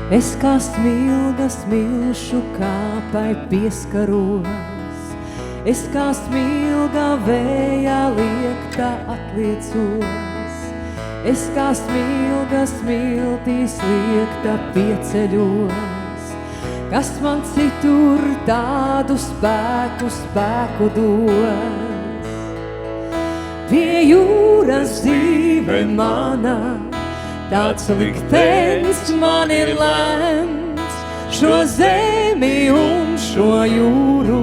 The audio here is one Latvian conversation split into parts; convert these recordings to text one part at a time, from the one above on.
Es kā smilga smilšu kāpai pieskaros, es kā smilga vējā liekta atliecos, es kā smilga smiltīs liekta pieceļos, kas man citur tādu spēku dos. Pie jūras dzīve mana, tāds liktenis man ir lemts, šo zemi un šo jūru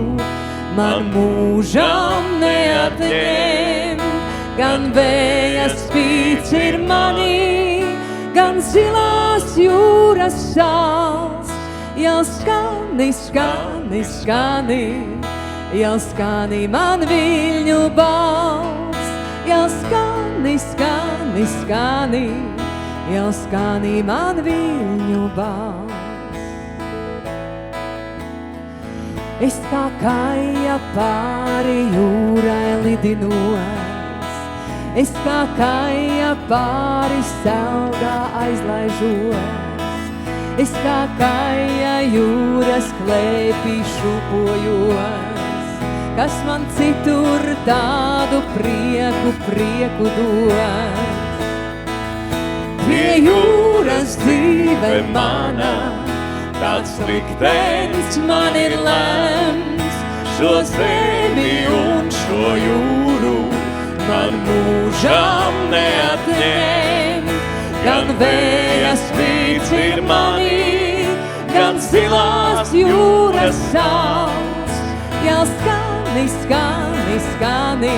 man mūžam neatņem. Gan vēja spīts ir manī, gan zilās jūras sāls, jau skani, skani, skani, jau skani man viļņu balss, jau skani, skani, skani, jau skani man viļņu balss. Es kā kaja pāri jūrai lidinos, es kā kaja pāri selgā aizlaižos, es kā kaja jūras klēpī šūpojos, kas man citur tādu prieku dos. Pie jūras dzīve mana, tāds liktenis man ir lemts, šo zemi un šo jūru man mūžam neatņem. Gan vēja spīts ir manī, gan zilās jūras sāls, jau skani, skani, skani,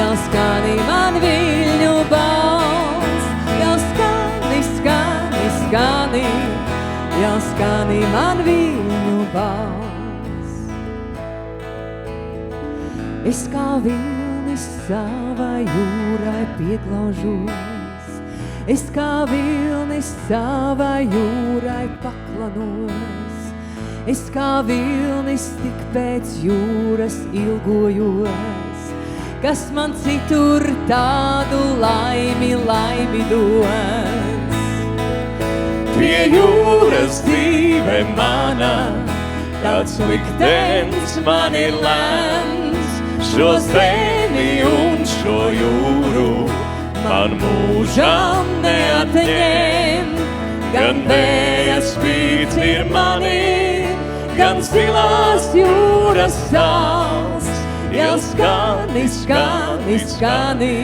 jau skani man viļņu balss, jau skani, skani, skani, jau skani man viļņu balss. Es kā vilnis savai jūrai pieglaužos, es kā vilnis savai jūrai paklanos, es kā vilnis tik pēc jūras ilgojos, kas man citur tādu laimi dos. Pie jūras dzīve mana, tāds liktenis man ir lemts, šo zemi un šo jūru man mūžam neatņem. Gan vēja spīts ir manī, gan zilās jūras sāls, jau skani, skani, skani,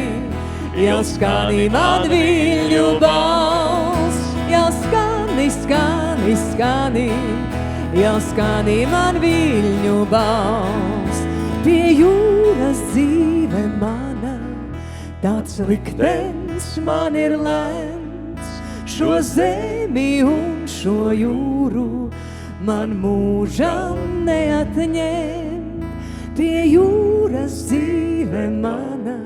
jau skani man viļņu balss, jau skani, skani, skani, jau skani man viļņu balss. Pie jūras dzīve mana, tāds liktenis man ir lemts, šo zemi un šo jūru man mūžam neatņem. Pie jūras dzīve mana,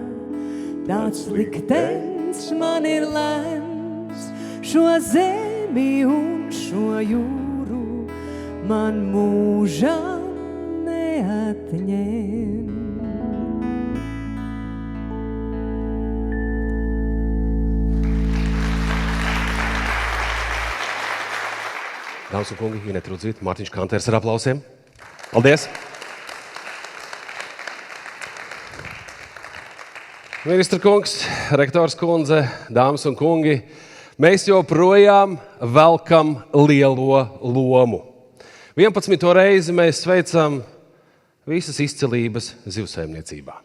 tāds liktenis man ir lemts, šo zemi un šo jūru man mūžam neatņem. Dāmas un kungi, Inete Rudzīte, Mārtiņš Kanters ar aplausiem. Paldies! Ministra kungs, rektors kundze, dāmas un kungi, mēs joprojām velkam lielo lomu. 11. reizi mēs sveicam visas izcilības zivsaimniecībā.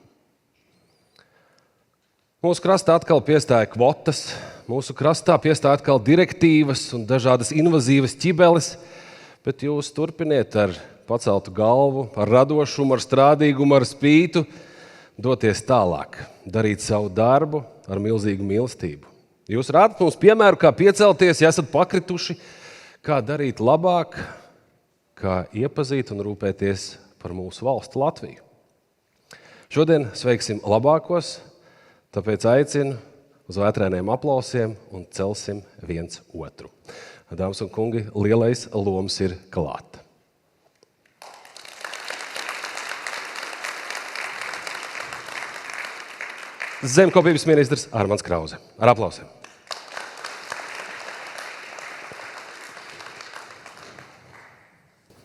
Mūsu krastā atkal piestāja kvotas, mūsu krastā piestāja atkal direktīvas un dažādas invazīvas ķibeles, bet jūs turpiniet ar paceltu galvu, ar radošumu, ar strādīgumu, ar spītu, doties tālāk, darīt savu darbu ar milzīgu mīlestību. Jūs rādat mums piemēru, kā piecelties, ja esat pakrituši, kā darīt labāk, kā iepazīt un rūpēties par mūsu valstu Latviju. Šodien sveiksim labākos, tāpēc aicinu uz vētrēniem aplausiem un celsim viens otru. Dāmas un kungi, lielais loms ir klāt. Zemkopības ministrs Armands Krauze. Ar aplausiem.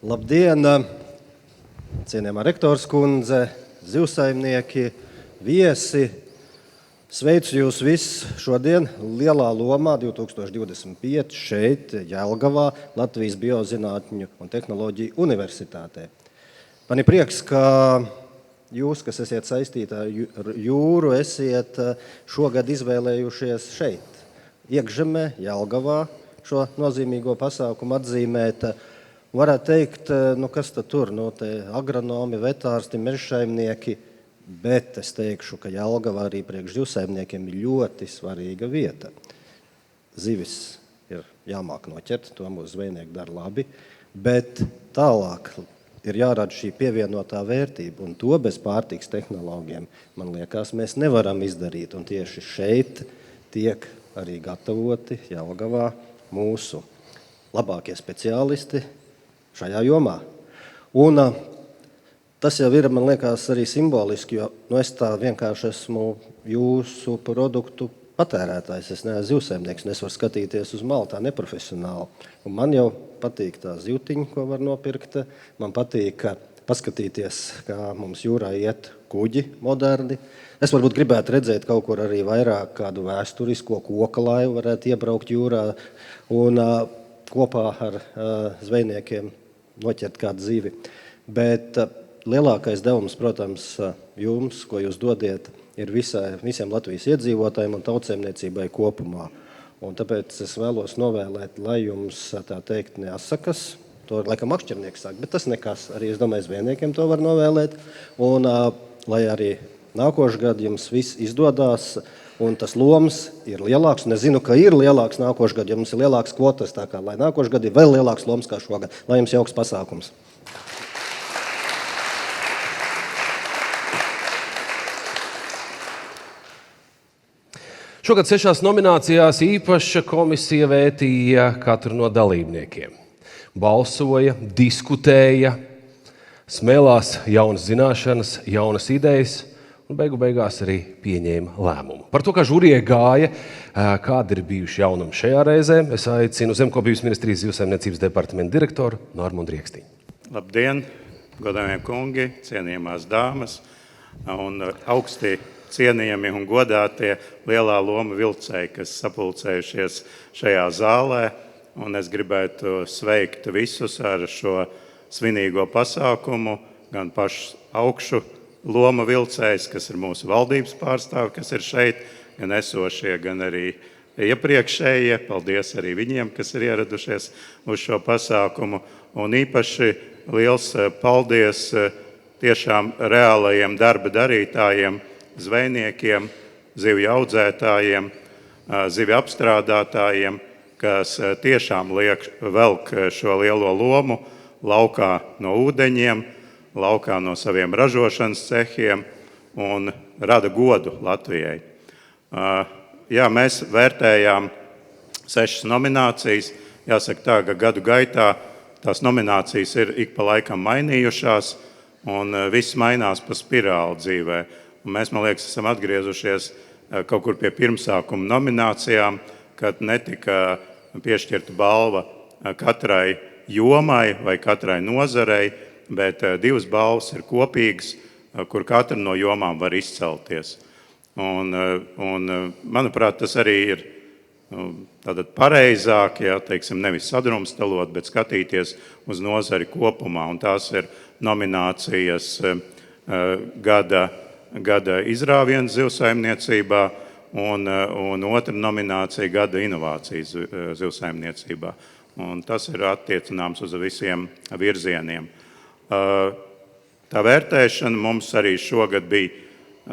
Labdien, cienījamā rektors kundze, zivsaimnieki, viesi. Sveicu jūs visus šodien Lielā Lomā 2025 šeit, Jelgavā, Latvijas Biozinātņu un tehnoloģiju universitātē. Man ir prieks, ka jūs, kas esiet saistīti ar jūru, esiet šogad izvēlējušies šeit, Iekšzemē, Jelgavā, šo nozīmīgo pasākumu atzīmēt. Varētu teikt, kas tad tur, te agronomi, vetārsti, mežsaimnieki, bet es teikšu, ka Jelgava arī priekš zivsaimniekiem ir ļoti svarīga vieta. Zivis ir jāmāk noķert, to mūsu zvejnieki dara labi, bet tālāk ir jārada šī pievienotā vērtība, un to bez pārtikas tehnoloģiem, man liekas, mēs nevaram izdarīt, un tieši šeit tiek arī gatavoti Jelgavā mūsu labākie speciālisti šajā jomā. Un tas jau ir, man liekas, arī simboliski, jo es tā vienkārši esmu jūsu produktu patērētājs. Es neesmu zivsaimnieks, un es varu skatīties uz malu tā neprofesionāli. Un man jau patīk tā zivtiņa, ko var nopirkt. Man patīk paskatīties, kā mums jūrā iet kuģi moderni. Es varbūt gribētu redzēt kaut kur arī vairāk kādu vēsturisko koka laivu, varētu iebraukt jūrā un kopā ar zvejniekiem noķert kādu zivi. Bet lielākais devums, protams, jums, ko jūs dodiet, ir visiem Latvijas iedzīvotājiem un tautsēmniecībai kopumā. Un tāpēc es vēlos novēlēt, lai jums, tā teikt, neatsakas. To laikam makšķernieks saka, bet tas nekas. Arī, es domāju, zvejniekiem to var novēlēt. Un lai arī nākošgad jums viss izdodās, un tas loms ir lielāks. Un es zinu, ka ir lielāks nākošgad, ja mums ir lielāks kvotas, tā kā lai nākošgad ir vēl lielāks loms kā šogad. Lai jums jauks pasākums. Šogad 6 nominācijās īpaša komisija vētīja katru no dalībniekiem. Balsoja, diskutēja, smēlās jaunas zināšanas, jaunas idejas un beigās arī pieņēma lēmumu. Par to, kā žūrijai gāja, kādi ir bijuši jaunumi šajā reizē, es aicinu Zemkopības ministrijas zivsaimniecības departamenta direktoru Normundu Riekstiņu. Labdien, godājamie kungi, cienījamās dāmas un augsti cienījami un godātie Lielā Loma vilcēji, kas sapulcējušies šajā zālē. Un es gribētu sveikt visus ar šo svinīgo pasākumu, gan pašu augšu Loma vilcējs, kas ir mūsu valdības pārstāvi, kas ir šeit, gan esošie, gan arī iepriekšējie. Paldies arī viņiem, kas ir ieradušies uz šo pasākumu. Un īpaši liels paldies tiešām reālajiem darba darītājiem, zvejniekiem, zivju audzētājiem, zivju apstrādātājiem, kas tiešām velk šo lielo lomu laukā no ūdeņiem, laukā no saviem ražošanas cehiem un rada godu Latvijai. Jā, mēs vērtējām 6 nominācijas. Jāsaka tā, ka gadu gaitā tās nominācijas ir ik pa laikam mainījušās un viss mainās pa spirāli dzīvē. Un mēs, man liekas, esam atgriezušies kaut kur pie pirmsākuma nominācijām, kad netika piešķirta balva katrai jomai vai katrai nozarei, bet 2 balvas ir kopīgas, kur katra no jomām var izcelties. Un manuprāt, tas arī ir tātad pareizāk, ja, teiksim, nevis sadrumstalot, bet skatīties uz nozari kopumā. Un tās ir nominācijas gada izrāviens zivsaimniecībā un otra nominācija gada inovācijas zivsaimniecībā. Un tas ir attiecināms uz visiem virzieniem. Tā vērtēšana mums arī šogad bija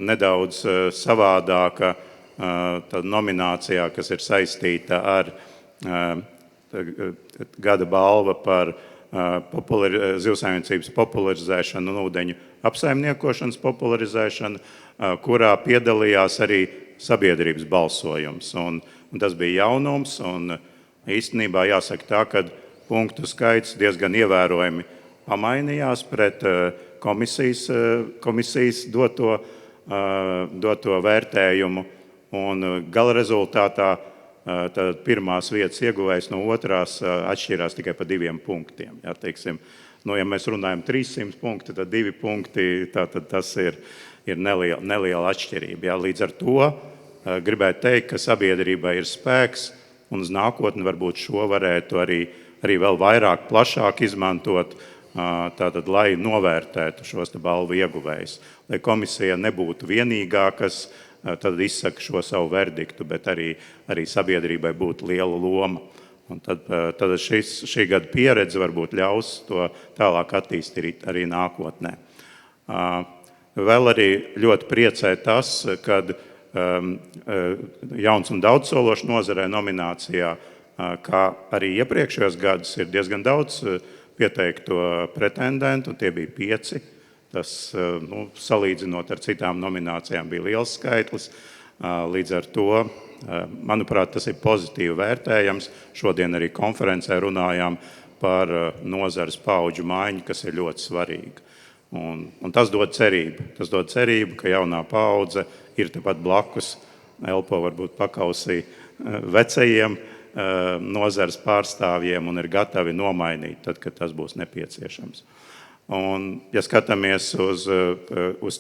nedaudz savādāka nominācijā, kas ir saistīta ar gada balva par zivsaimniecības popularizēšanu un ūdeņu apsaimniekošanas popularizēšanu, kurā piedalījās arī sabiedrības balsojums. Un tas bija jaunums, un īstenībā jāsaka tā, ka punktu skaits diezgan ievērojami pamainījās pret komisijas doto vērtējumu, un gala rezultātā tad pirmās vietas ieguvējs no otrās atšķirās tikai pa 2 punktiem. Jā, teiksim, Ja mēs runājam 300 punkti, tad 2 punkti, tātad tas ir neliela atšķirība. Līdz ar to gribētu teikt, ka sabiedrībai ir spēks un uz nākotni varbūt šo varētu arī vēl vairāk, plašāk izmantot, tātad, lai novērtētu šos balvu ieguvējus. Lai komisija nebūtu vienīgā, kas tad izsaka šo savu verdiktu, bet arī sabiedrībai būtu liela loma. Un tad šī gada pieredze varbūt ļaus to tālāk attīstīt arī nākotnē. Vēl arī ļoti priecē tas, kad jauns un daudzsološs nozarē nominācijā, kā arī iepriekšējos gadus ir diezgan daudz pieteikto pretendentu, un tie bija 5. Tas, salīdzinot ar citām nominācijām, bija liels skaitlis. Līdz ar to, manuprāt, tas ir pozitīvi vērtējams. Šodien arī konferencē runājām par nozares paudžu maiņu, kas ir ļoti svarīga. Un tas dod cerību. Tas dod cerību, ka jaunā paudze ir tepat blakus, elpo varbūt pakausī vecajiem nozares pārstāvjiem un ir gatavi nomainīt, tad, kad tas būs nepieciešams. Un, ja skatāmies uz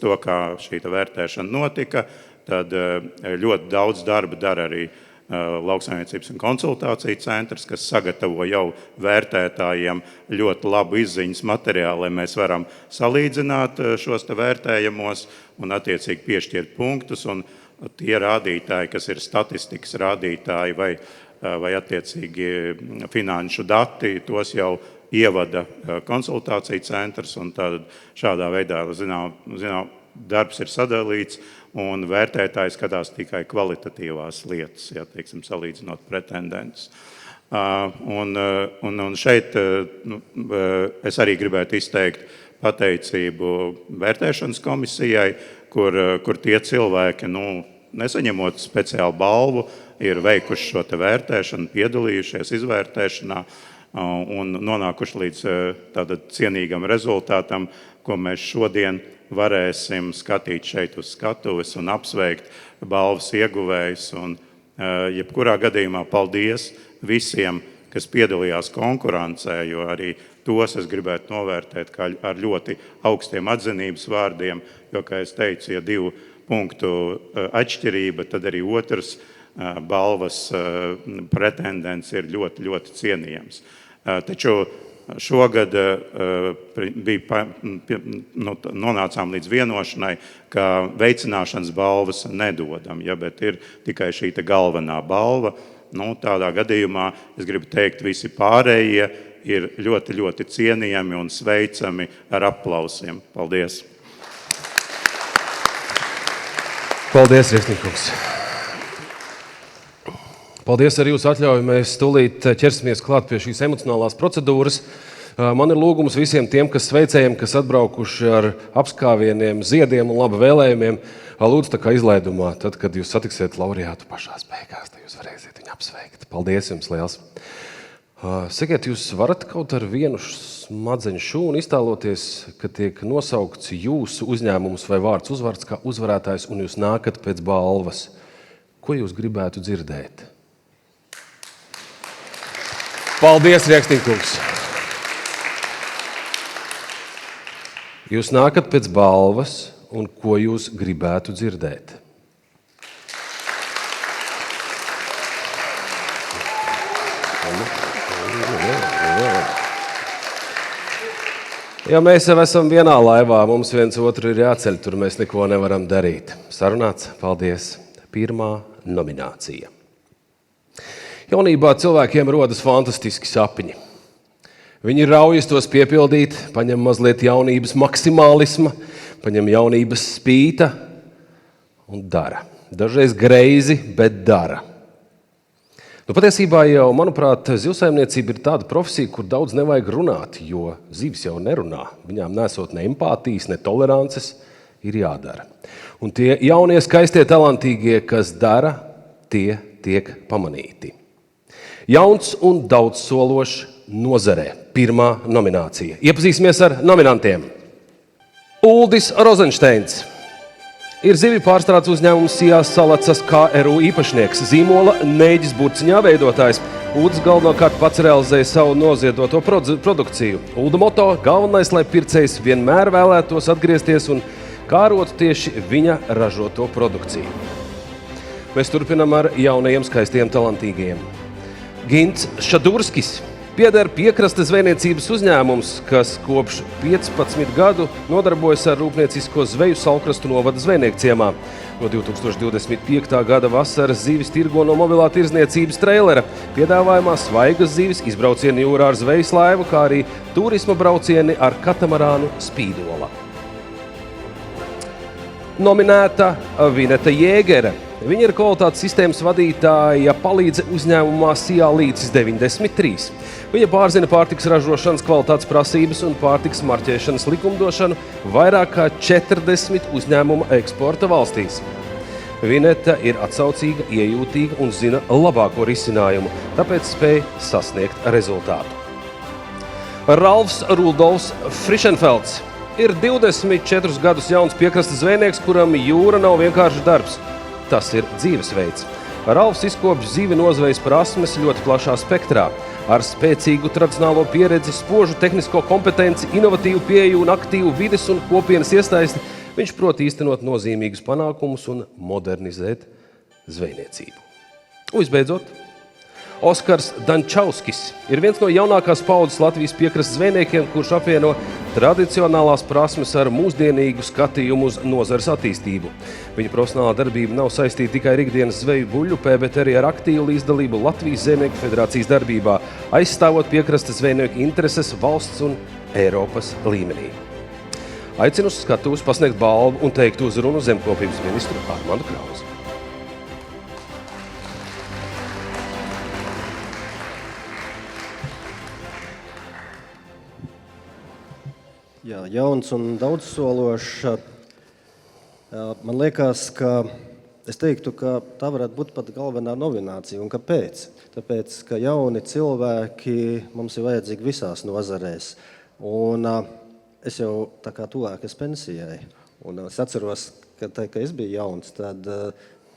to, kā šī vērtēšana notika, tad ļoti daudz darba dara arī Lauksaimniecības un konsultāciju centrs, kas sagatavo jau vērtētājiem ļoti labu izziņas materiālu, lai mēs varam salīdzināt šos vērtējumos un attiecīgi piešķirt punktus. Un tie rādītāji, kas ir statistikas rādītāji vai attiecīgi finanšu dati, tos jau ievada konsultāciju centrs, un tad šādā veidā, zinām, darbs ir sadalīts, un vērtētāji skatās tikai kvalitatīvās lietas, teiksim, salīdzinot pretendentus. Un šeit es arī gribētu izteikt pateicību vērtēšanas komisijai, kur tie cilvēki, nesaņemot speciālu balvu, ir veikuši šo vērtēšanu, piedalījušies izvērtēšanā un nonākuši līdz tātad cienīgam rezultātam, ko mēs šodien varēsim skatīt šeit uz skatuves un apsveikt balvas ieguvējus. Un jebkurā gadījumā paldies visiem, kas piedalījās konkurencē, jo arī tos es gribētu novērtēt kā ar ļoti augstiem atzinības vārdiem, jo, kā es teicu, ja 2 punktu atšķirība, tad arī otrs balvas pretendents ir ļoti, ļoti cienījams. Taču šogad nonācām līdz vienošanai, ka veicināšanas balvas nedodam, bet ir tikai šī galvenā balva. Tādā gadījumā es gribu teikt, visi pārējie ir ļoti, ļoti cienījami un sveicami ar aplausiem. Paldies! Paldies, Riekstniņkungs! Paldies ar jūsu atļauju. Mēs tūlīt ķersimies klāt pie šīs emocionālās procedūras. Man ir lūgums visiem tiem, kas sveicējiem, kas atbraukuši ar apskāvieniem, ziediem un labu vēlējumiem, lūdzu tā kā izlaidumā, tad, kad jūs satiksiet laureātu pašās beigās, tad jūs varēsiet viņu apsveikt. Paldies jums liels! Sakiet, jūs varat kaut ar vienu smadzeņu šūnu iztēloties, ka tiek nosaukts jūsu uzņēmums vai vārds uzvārds kā uzvarētājs un jūs nākat pēc balvas. Ko jūs gribētu dzirdēt? Paldies, Riekstniņkungs! Jūs nākat pēc balvas, un ko jūs gribētu dzirdēt? Ja mēs jau esam vienā laivā, mums viens otru ir jāceļ, tur mēs neko nevaram darīt. Sarunāts? Paldies! Pirmā nominācija. Jaunībā cilvēkiem rodas fantastiski sapņi. Viņi raujas tos piepildīt, paņem mazliet jaunības maksimālisma, paņem jaunības spīta un dara. Dažreiz greizi, bet dara. Patiesībā jau, manuprāt, zivsaimniecība ir tāda profesija, kur daudz nevajag runāt, jo zivis jau nerunā. Viņām nesot ne empātijas, ne tolerances, ir jādara. Un tie jaunie, skaistie, talantīgie, kas dara, tie tiek pamanīti. Jauns un daudzsološs nozarē. Pirmā nominācija. Iepazīsimies ar nominantiem. Uldis Rozensteins, Ir zivju pārstrādes uzņēmums Sijās Salacas KRU īpašnieks, zīmola Nēģis Burciņā veidotājs. Uldis galvenokārt pats realizēja savu noziedoto produkciju. Ulda moto galvenais, lai pircējs vienmēr vēlētos atgriezties un kārotu tieši viņa ražoto produkciju. Mēs turpinam ar jaunajiem skaistiem talantīgiem. Gints Šadurskis pieder piekrastes zvejniecības uzņēmums, kas kopš 15 gadu nodarbojas ar rūpniecisko zveju Saulkrastu novada zvejnieku ciemā. No 2025. gada vasaras zivis tirgo no mobilā tirdzniecības treilera. Piedāvājumā svaigas zivis, izbraucieni jūrā ar zvejas laivu, kā arī turisma braucieni ar katamarānu Spīdola. Nominēta Vineta Jēgere. Viņa ir kvalitātes sistēmas vadītāja palīdze uzņēmumā Sijā līdzis 93. Viņa pārzina pārtikas ražošanas kvalitātes prasības un pārtikas marķēšanas likumdošanu vairāk kā 40 uzņēmuma eksporta valstīs. Vineta ir atsaucīga, iejūtīga un zina labāko risinājumu, tāpēc spēj sasniegt rezultātu. Ralfs Rudolfs Frišenfelds ir 24 gadus jauns piekrastes zvejnieks, kuram jūra nav vienkārši darbs. Tas ir dzīvesveids. Ralfs izkopš zivi nozvejas prasmes ļoti plašā spektrā. Ar spēcīgu tradicionālo pieredzi, spožu tehnisko kompetenci, inovatīvu pieeju un aktīvu vides un kopienas iesaisti, viņš prot īstenot nozīmīgus panākumus un modernizēt zvejniecību. Un visbeidzot, Oskars Dančauskis ir viens no jaunākās paudzes Latvijas piekrastes zvejniekiem, kurš apvieno tradicionālās prasmes ar mūsdienīgu skatījumu uz nozares attīstību. Viņa profesionālā darbība nav saistīta tikai ar ikdienas zveju buļļupē, bet arī ar aktīvu līdzdalību Latvijas Zemnieku federācijas darbībā, aizstāvot piekrastes zvejnieku intereses valsts un Eiropas līmenī. Aicinu uz skatuves pasniegt balvu un teikt uzrunu zemkopības ministru Armandu Krauzi. Jā, jauns un daudzsološs. Man liekas, ka es teiktu, ka tā varētu būt pat galvenā nominācija. Un kāpēc? Tāpēc, ka jauni cilvēki mums ir vajadzīgi visās nozarēs. Un es jau tā kā tuvāk pensijai. Un es atceros, ka es biju jauns, tad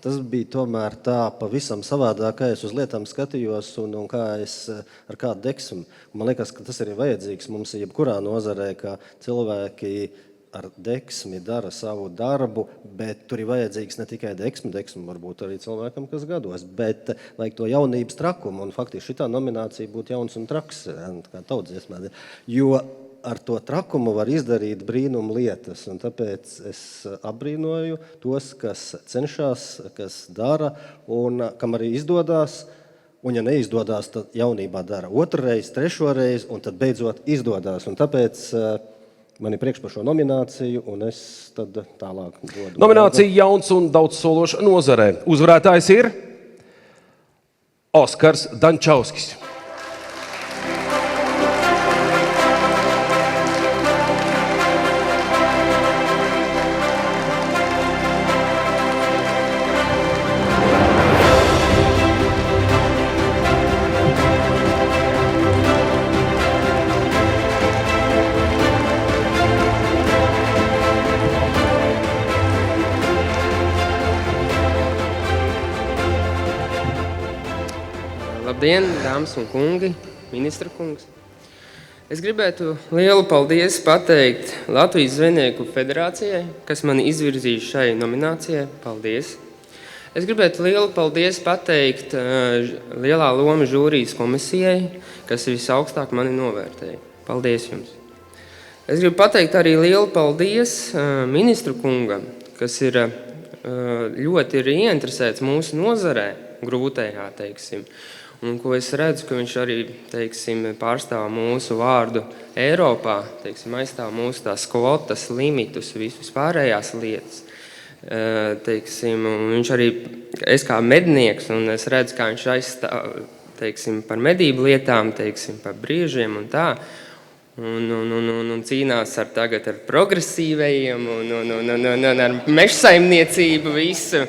tas bija tomēr tā pavisam savādāk, kā es uz lietām skatījos un kā es ar kādu deksmu. Man liekas, ka tas ir vajadzīgs mums jebkurā nozarē, ka cilvēki ar deksmi dara savu darbu, bet tur ir vajadzīgs ne tikai deksmi varbūt arī cilvēkam, kas gados, bet vajag to jaunības trakumu. Un faktiski šitā nominācija būtu jauns un traks, kā tautsdziesmā. Jo ar to trakumu var izdarīt brīnumu lietas, un tāpēc es apbrīnoju tos, kas cenšas, kas dara, un kam arī izdodās, un ja neizdodas, tad jaunībā dara otrreiz, trešoreiz, un tad beidzot izdodās. Un tāpēc man ir priekš par šo nomināciju, un es tad tālāk dodu. Nominācija jauns un daudzsološs nozarē. Uzvarētājs ir Oskars Dančauskis. Labdien, dāmas un kungi, ministra kungs. Es gribētu lielu paldies pateikt Latvijas Zvejnieku federācijai, kas mani izvirzīja šai nominācijai. Paldies! Es gribētu lielu paldies pateikt lielā loma žūrijas komisijai, kas visaugstāk mani novērtēja. Paldies jums! Es gribu pateikt arī lielu paldies ministru kungam, kas ir ļoti ieinteresēts mūsu nozarē, grūtajā, teiksim. Un ko es redzu, ka viņš arī, teiksim, pārstāv mūsu vārdu Eiropā, teiksim, aizstāv mūsu tās kvotas, limitus, visus pārējās lietas. Teiksim, viņš arī, es kā mednieks, un es redzu, kā viņš aizstāv, teiksim, par medību lietām, teiksim, par brīžiem un tā. Un cīnās tagad ar progresīvajiem un ar mežsaimniecību visu.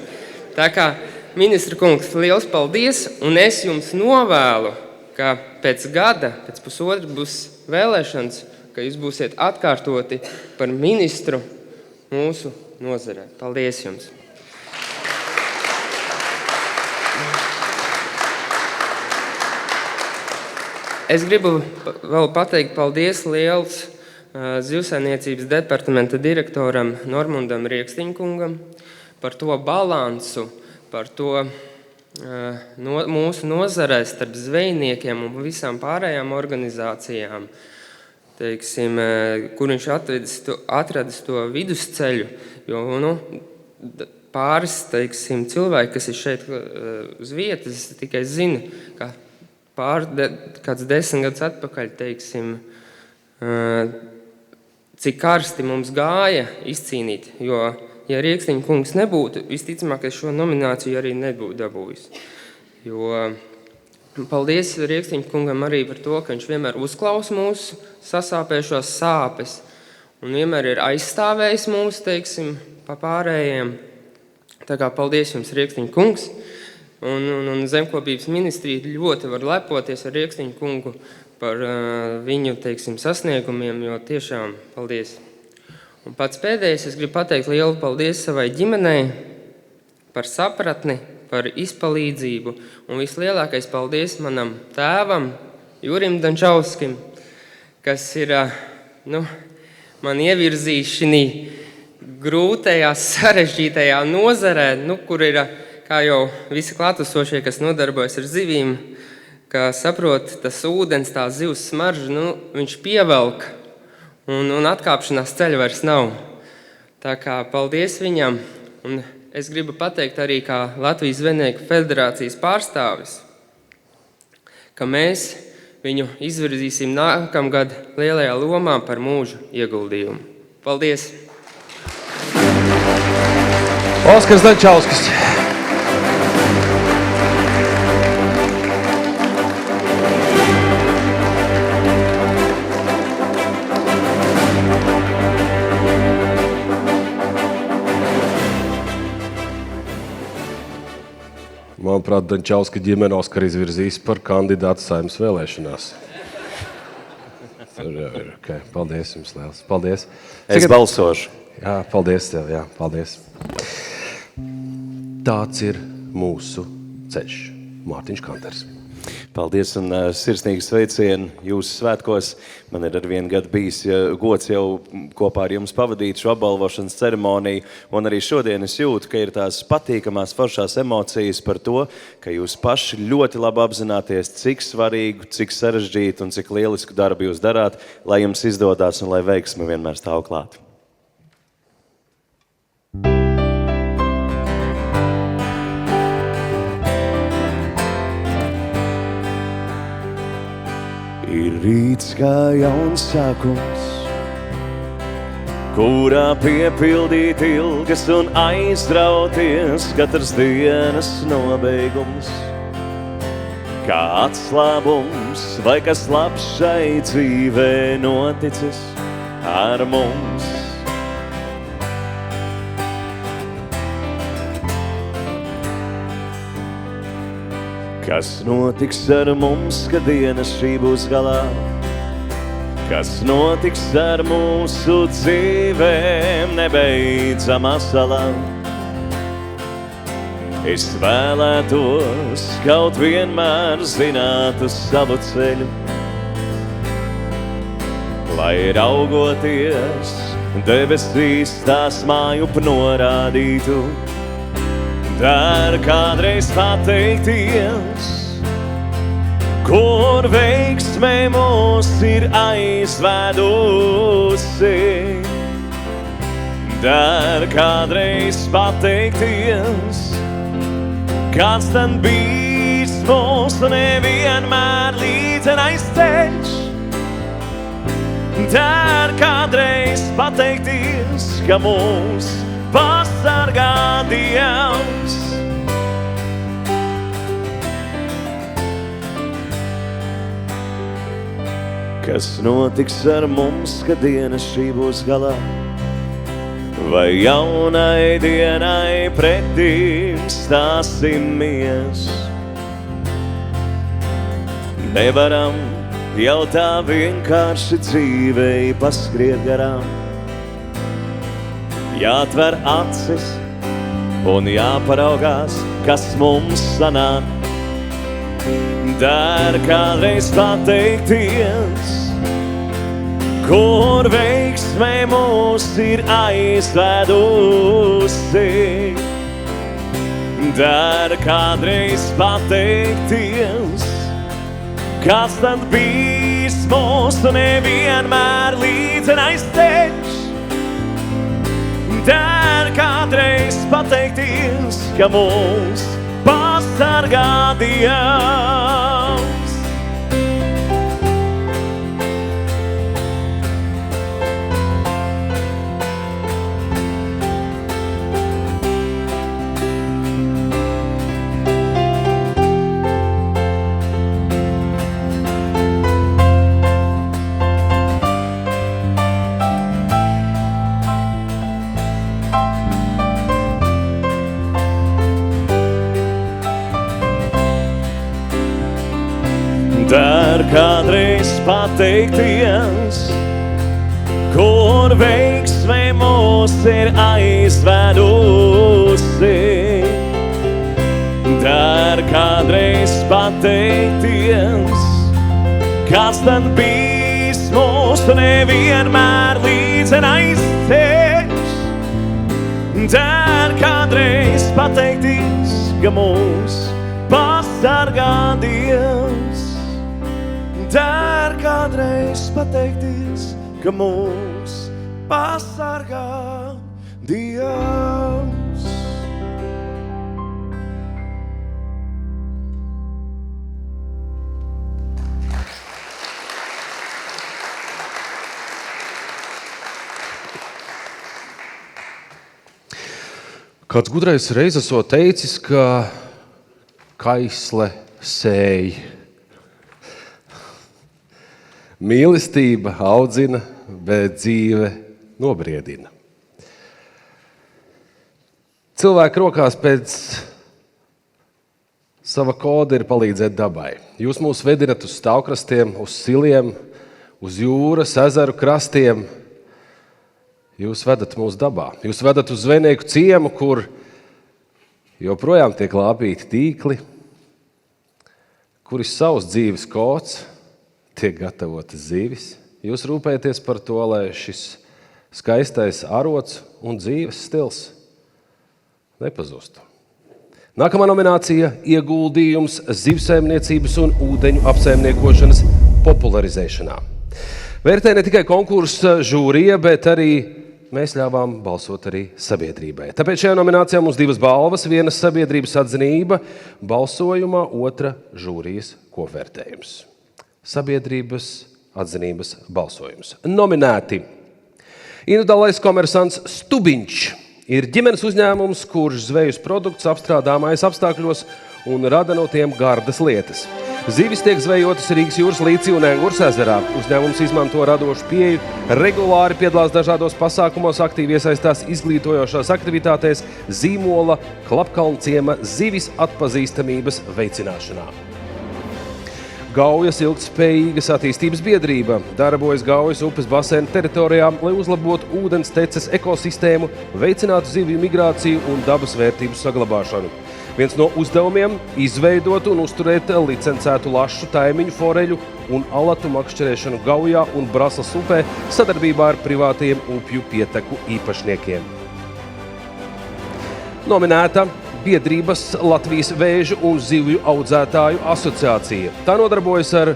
Tā kā ministra kungs, liels paldies, un es jums novēlu, ka pēc gada, pēc pusotra būs vēlēšanas, ka jūs būsiet atkārtoti par ministru mūsu nozarē. Paldies jums! Es gribu vēl pateikt paldies liels Zivsaimniecības departamenta direktoram Normundam Riekstiņkungam par to balansu, par to mūsu nozarē starp zvejniekiem un visām pārējām organizācijām, teiksim, kur viņš atradis to vidusceļu, jo pāris, teiksim, cilvēki, kas ir šeit uz vietas, tikai zina, ka kāds 10 gadus atpakaļ, teiksim, cik karsti mums gāja izcīnīt, jo, ja Riekstiņkungs nebūtu, visticamāk, es šo nomināciju arī nebūtu dabūjis. Jo paldies Riekstiņkungam arī par to, ka viņš vienmēr uzklausa mūsu sasāpējušos sāpes un vienmēr ir aizstāvējis mūs, teiksim, pa pārējiem. Tā kā paldies jums, Riekstiņkungs, un Zemkopības ministrija ļoti var lepoties ar Riekstiņkungu par viņu, teiksim, sasniegumiem, jo tiešām paldies. Un pats pēdējais, es gribu pateikt lielu paldies savai ģimenei par sapratni, par izpalīdzību, un vislielākais paldies manam tēvam, Jurim Dančauskim, kas ir, man ievirzījis šī grūtajā, sarežģītajā nozarē, kur ir, kā jau visi klātesošie, kas nodarbojas ar zivīm, ka saprot, tas ūdens, tā zivs smarža, viņš pievelk, un atkāpšanās ceļa vairs nav. Tā kā paldies viņam, un es gribu pateikt arī kā Latvijas Zvejnieku federācijas pārstāvis, ka mēs viņu izvirzīsim nākamgad lielajā lomā par mūžu ieguldījumu. Paldies! Oskars Dančauskis. Manuprāt, Dančauska ģimene Oskaru izvirzīs par kandidātu Saeimas vēlēšanās. Okay. Paldies jums liels. Paldies. Es balsošu. Jā, paldies tev. Jā, paldies. Tāds ir mūsu ceļš. Mārtiņš Kanters. Paldies un sirsnīgi sveicieni jūsu svētkos. Man ir ar vienu gadu bijis gods jau kopā ar jums pavadīt šo apbalvošanas ceremoniju. Un arī šodien es jūtu, ka ir tās patīkamās foršās emocijas par to, ka jūs paši ļoti labi apzināties, cik svarīgu, cik sarežģītu un cik lielisku darbu jūs darāt, lai jums izdodās un lai veiksme vienmēr stāv klāt. Ir rīts kā jauns sākums, kurā piepildīt ilgas un aizrauties katras dienas nobeigums. Kā atslābums vai kas labs šai dzīvē noticis ar mums. Kas notiks ar mums, kad diena šī būs galā? Kas notiks ar mūsu dzīvēm nebeidzamā salā? Es vēlētos kaut vienmēr zināt uz savu ceļu, lai raugoties debesīs tās mājup norādītu. Dar kādreiz pateikties, kur veiksme mūs ir aizvedusi. Dar kādreiz pateikties, kāds tad bijis mūsu nevienmēr līdzenais ceļš. Dar kādreiz pateikties, ka mūs pasargā Dievs. Kas notiks ar mums, kad diena šī būs galā? Vai jaunai dienai pretīm stāsimies? Nevaram jau tā vienkārši dzīvei paskriet garām. jāatver acis un jāparaugās, kas mums sanāk. Der kādreiz pateikties, kur veiksmē mūs ir aizvedusi. Der kādreiz pateikties, kas tad bijis mūsu nevienmēr līdzi aizteikš. Der kādreiz pateikties, ka mūs pasargā Dievs. Der kādreiz pateikties, kur veiksmē mūs ir aizvedusi. Der kādreiz pateikties, kas tad bijis mūsu nevienmēr līdzi aizteikš. Der kādreiz pateikties, ka mūs pasargā Dievs. Der kādreiz pateikties, ka mūs pasargā Dievs. Kāds gudrais reiz esot teicis, ka kaisle sēj. Mīlestība audzina, bet dzīve nobriedina. Cilvēki rokās pēc sava koda ir palīdzēt dabai. Jūs mūs vedinat uz stāvkrastiem, uz siliem, uz jūras, ezeru krastiem. Jūs vedat mūs dabā. Jūs vedat uz zvejnieku ciemu, kur joprojām tiek lāpīti tīkli, kur ir savs dzīves kods, tiek gatavotas zivis. Jūs rūpēties par to, lai šis skaistais arots un dzīves stils nepazustu. Nākamā nominācija – ieguldījums zivsaimniecības un ūdeņu apsaimniekošanas popularizēšanā. Vērtē ne tikai konkursa žūrija, bet arī mēs ļāvām balsot arī sabiedrībai. Tāpēc šajā nominācijā mums 2 balvas, 1 sabiedrības atzinība, balsojumā 2 žūrijas kopvērtējums. Sabiedrības atzinības balsojums. Nominēti individuālais komersants Stubiņš ir ģimenes uzņēmums, kurš zvejas produktus apstrādā mājas apstākļos un rada no tiem gardas lietas. Zivis tiek zvejotas Rīgas jūras līcī un Engures ezerā. Uzņēmums izmanto radošu pieeju, regulāri piedalās dažādos pasākumos, aktīvi iesaistās izglītojošās aktivitātēs, zīmola Klapkalnciema zivis atpazīstamības veicināšanā. Gaujas ilgtspējīgas attīstības biedrība darbojas Gaujas upes baseina teritorijā, lai uzlabotu ūdens teces ekosistēmu, veicinātu zivju migrāciju un dabas vērtību saglabāšanu. Viens no uzdevumiem – izveidot un uzturēt licencētu lašu, taimiņu, foreļu un alatu makšķerēšanu Gaujā un Braslas upē sadarbībā ar privātajiem upju pieteku īpašniekiem. Nominēta biedrības Latvijas vēžu un zivju audzētāju asociācija. Tā nodarbojas ar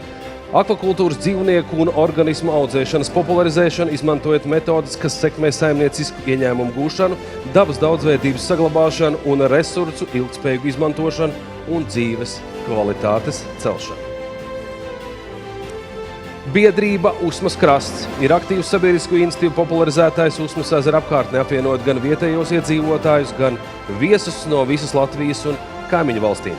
akvakultūras dzīvnieku un organismu audzēšanas popularizēšanu, izmantojot metodes, kas sekmē saimniecisku ieņēmumu gūšanu, dabas daudzveidības saglabāšanu un resursu ilgtspējīgu izmantošanu un dzīves kvalitātes celšanu. Biedrība Usmas krasts ir aktīvs sabiedrisku iniciatīvu popularizētājs Usmas ezera apkārtnē, apvienot gan vietējos iedzīvotājus, gan viesus no visas Latvijas un kaimiņu valstīm.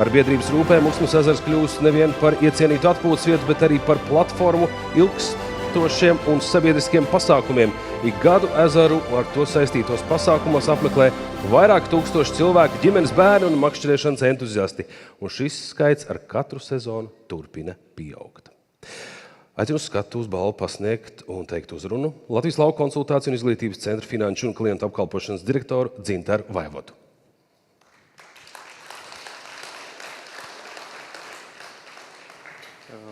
Ar biedrības rūpēm Usmas ezers kļūst nevien par iecienītu atpūtas vietu, bet arī par platformu ilgstošiem un sabiedriskiem pasākumiem. Ik gadu ezeru ar to saistītos pasākumos apmeklē vairāk tūkstoši cilvēku, ģimenes bērni un makšķerēšanas entuziasti. Un šis skaits ar katru sezonu turpina pieaugt. Aicinu uz skatuves balvu pasniegt un teikt uzrunu Latvijas Lauku konsultāciju un izglītības centra finanšu un klientu apkalpošanas direktoru Dzintaru Vaivodu.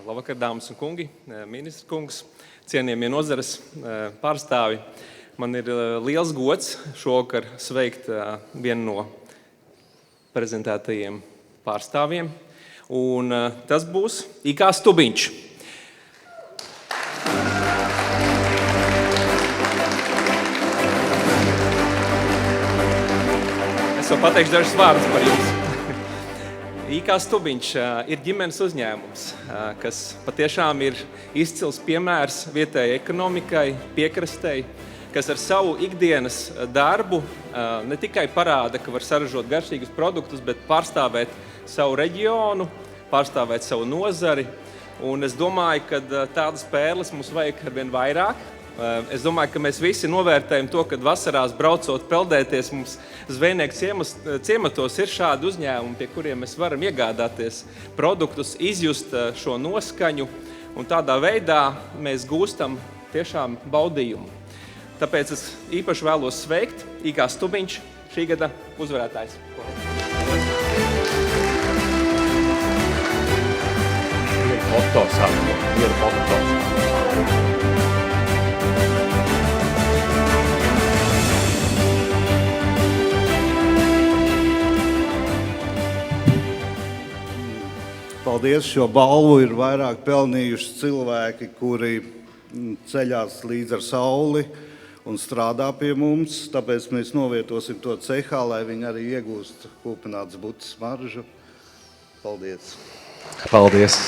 Labvakar, dāmas un kungi, ministra kungs, cienījamie nozares pārstāvi. Man ir liels gods šovakar sveikt vienu no prezentētajiem pārstāvjiem, un tas būs IK Stubiņš. Es vēl pateikšu dažus vārdus par jums. IK Stubiņš ir ģimenes uzņēmums, kas patiešām ir izcils piemērs vietējai ekonomikai, piekrastei, kas ar savu ikdienas darbu ne tikai parāda, ka var saražot garšīgus produktus, bet pārstāvēt savu reģionu, pārstāvēt savu nozari. Un es domāju, ka tādas pērles mums vajag arvien vairāk. Es domāju, ka mēs visi novērtējam to, kad vasarās braucot peldēties, mums zvejnieku ciematos ir šādi uzņēmumi, pie kuriem mēs varam iegādāties produktus, izjust šo noskaņu, un tādā veidā mēs gūstam tiešām baudījumu. Tāpēc es īpaši vēlos sveikt IK Stubiņš, šī gada uzvarētājs. Paldies, šo balvu ir vairāk pelnījuši cilvēki, kuri ceļās līdz ar sauli un strādā pie mums. Tāpēc mēs novietosim to cehā, lai viņi arī iegūst kūpinātas butas smaržu. Paldies! Paldies!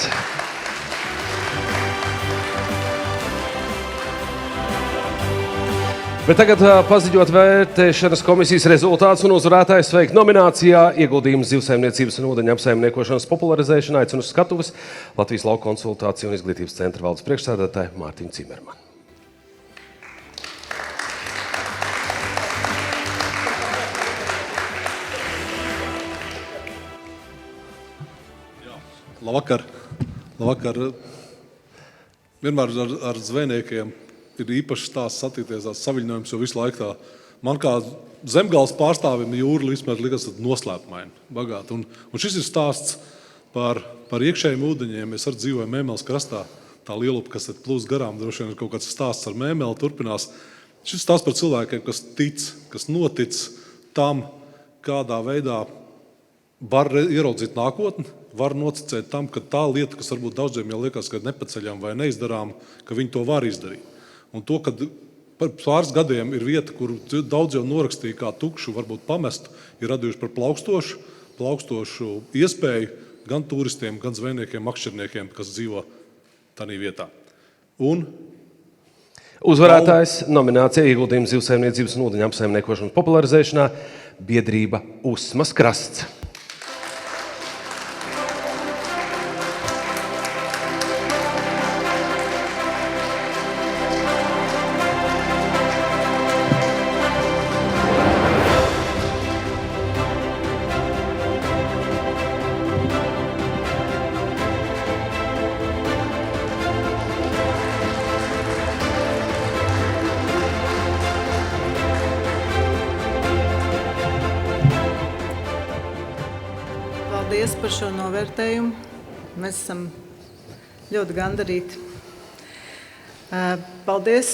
Bet tagad paziņot vērtēšanas komisijas rezultātus un uzvarētājs sveikt nominācijā ieguldījums zivsaimniecības un ūdeņu apsaimniekošanas popularizēšanā aicinu uz skatuves Latvijas Lauku konsultāciju un izglītības centra valdes priekšsēdētāju Mārtiņu Cimermanu. Labvakar. Labvakar. Vienmēr ar zvejniekiem ir īpaši stāsts satīties tās saviļņojums, jo visu laiku tā man kā Zemgales pārstāvim jūra vismaz likas noslēpmaini, bagāti. Un šis ir stāsts par iekšējiem ūdeņiem. Mēs arī dzīvojam Mēmeles krastā. Tā lielupa, kas plūst garām, droši vien ir kaut kāds stāsts ar Mēmeli, turpinās. Šis stāsts par cilvēkiem, kas tic, kas notic tam, kādā veidā var ieraudzīt nākotni, var noticēt tam, ka tā lieta, kas varbūt daudziem jau liekas, ka nepaceļam vai neizdarām, ka viņi to var izdarīt. Un to, kad par pāris gadiem ir vieta, kur daudz jau norakstīja kā tukšu, varbūt pamestu, ir radījuši par plaukstošu iespēju gan turistiem, gan zvejniekiem, makšķerniekiem, kas dzīvo tādā vietā. Un uzvarētājs nominācija ieguldījums zivsaimniecības un ūdeņu apsaimniekošanas popularizēšanā biedrība Usmas krasts. Paldies par šo novērtējumu. Mēs esam ļoti gandarīti. Paldies.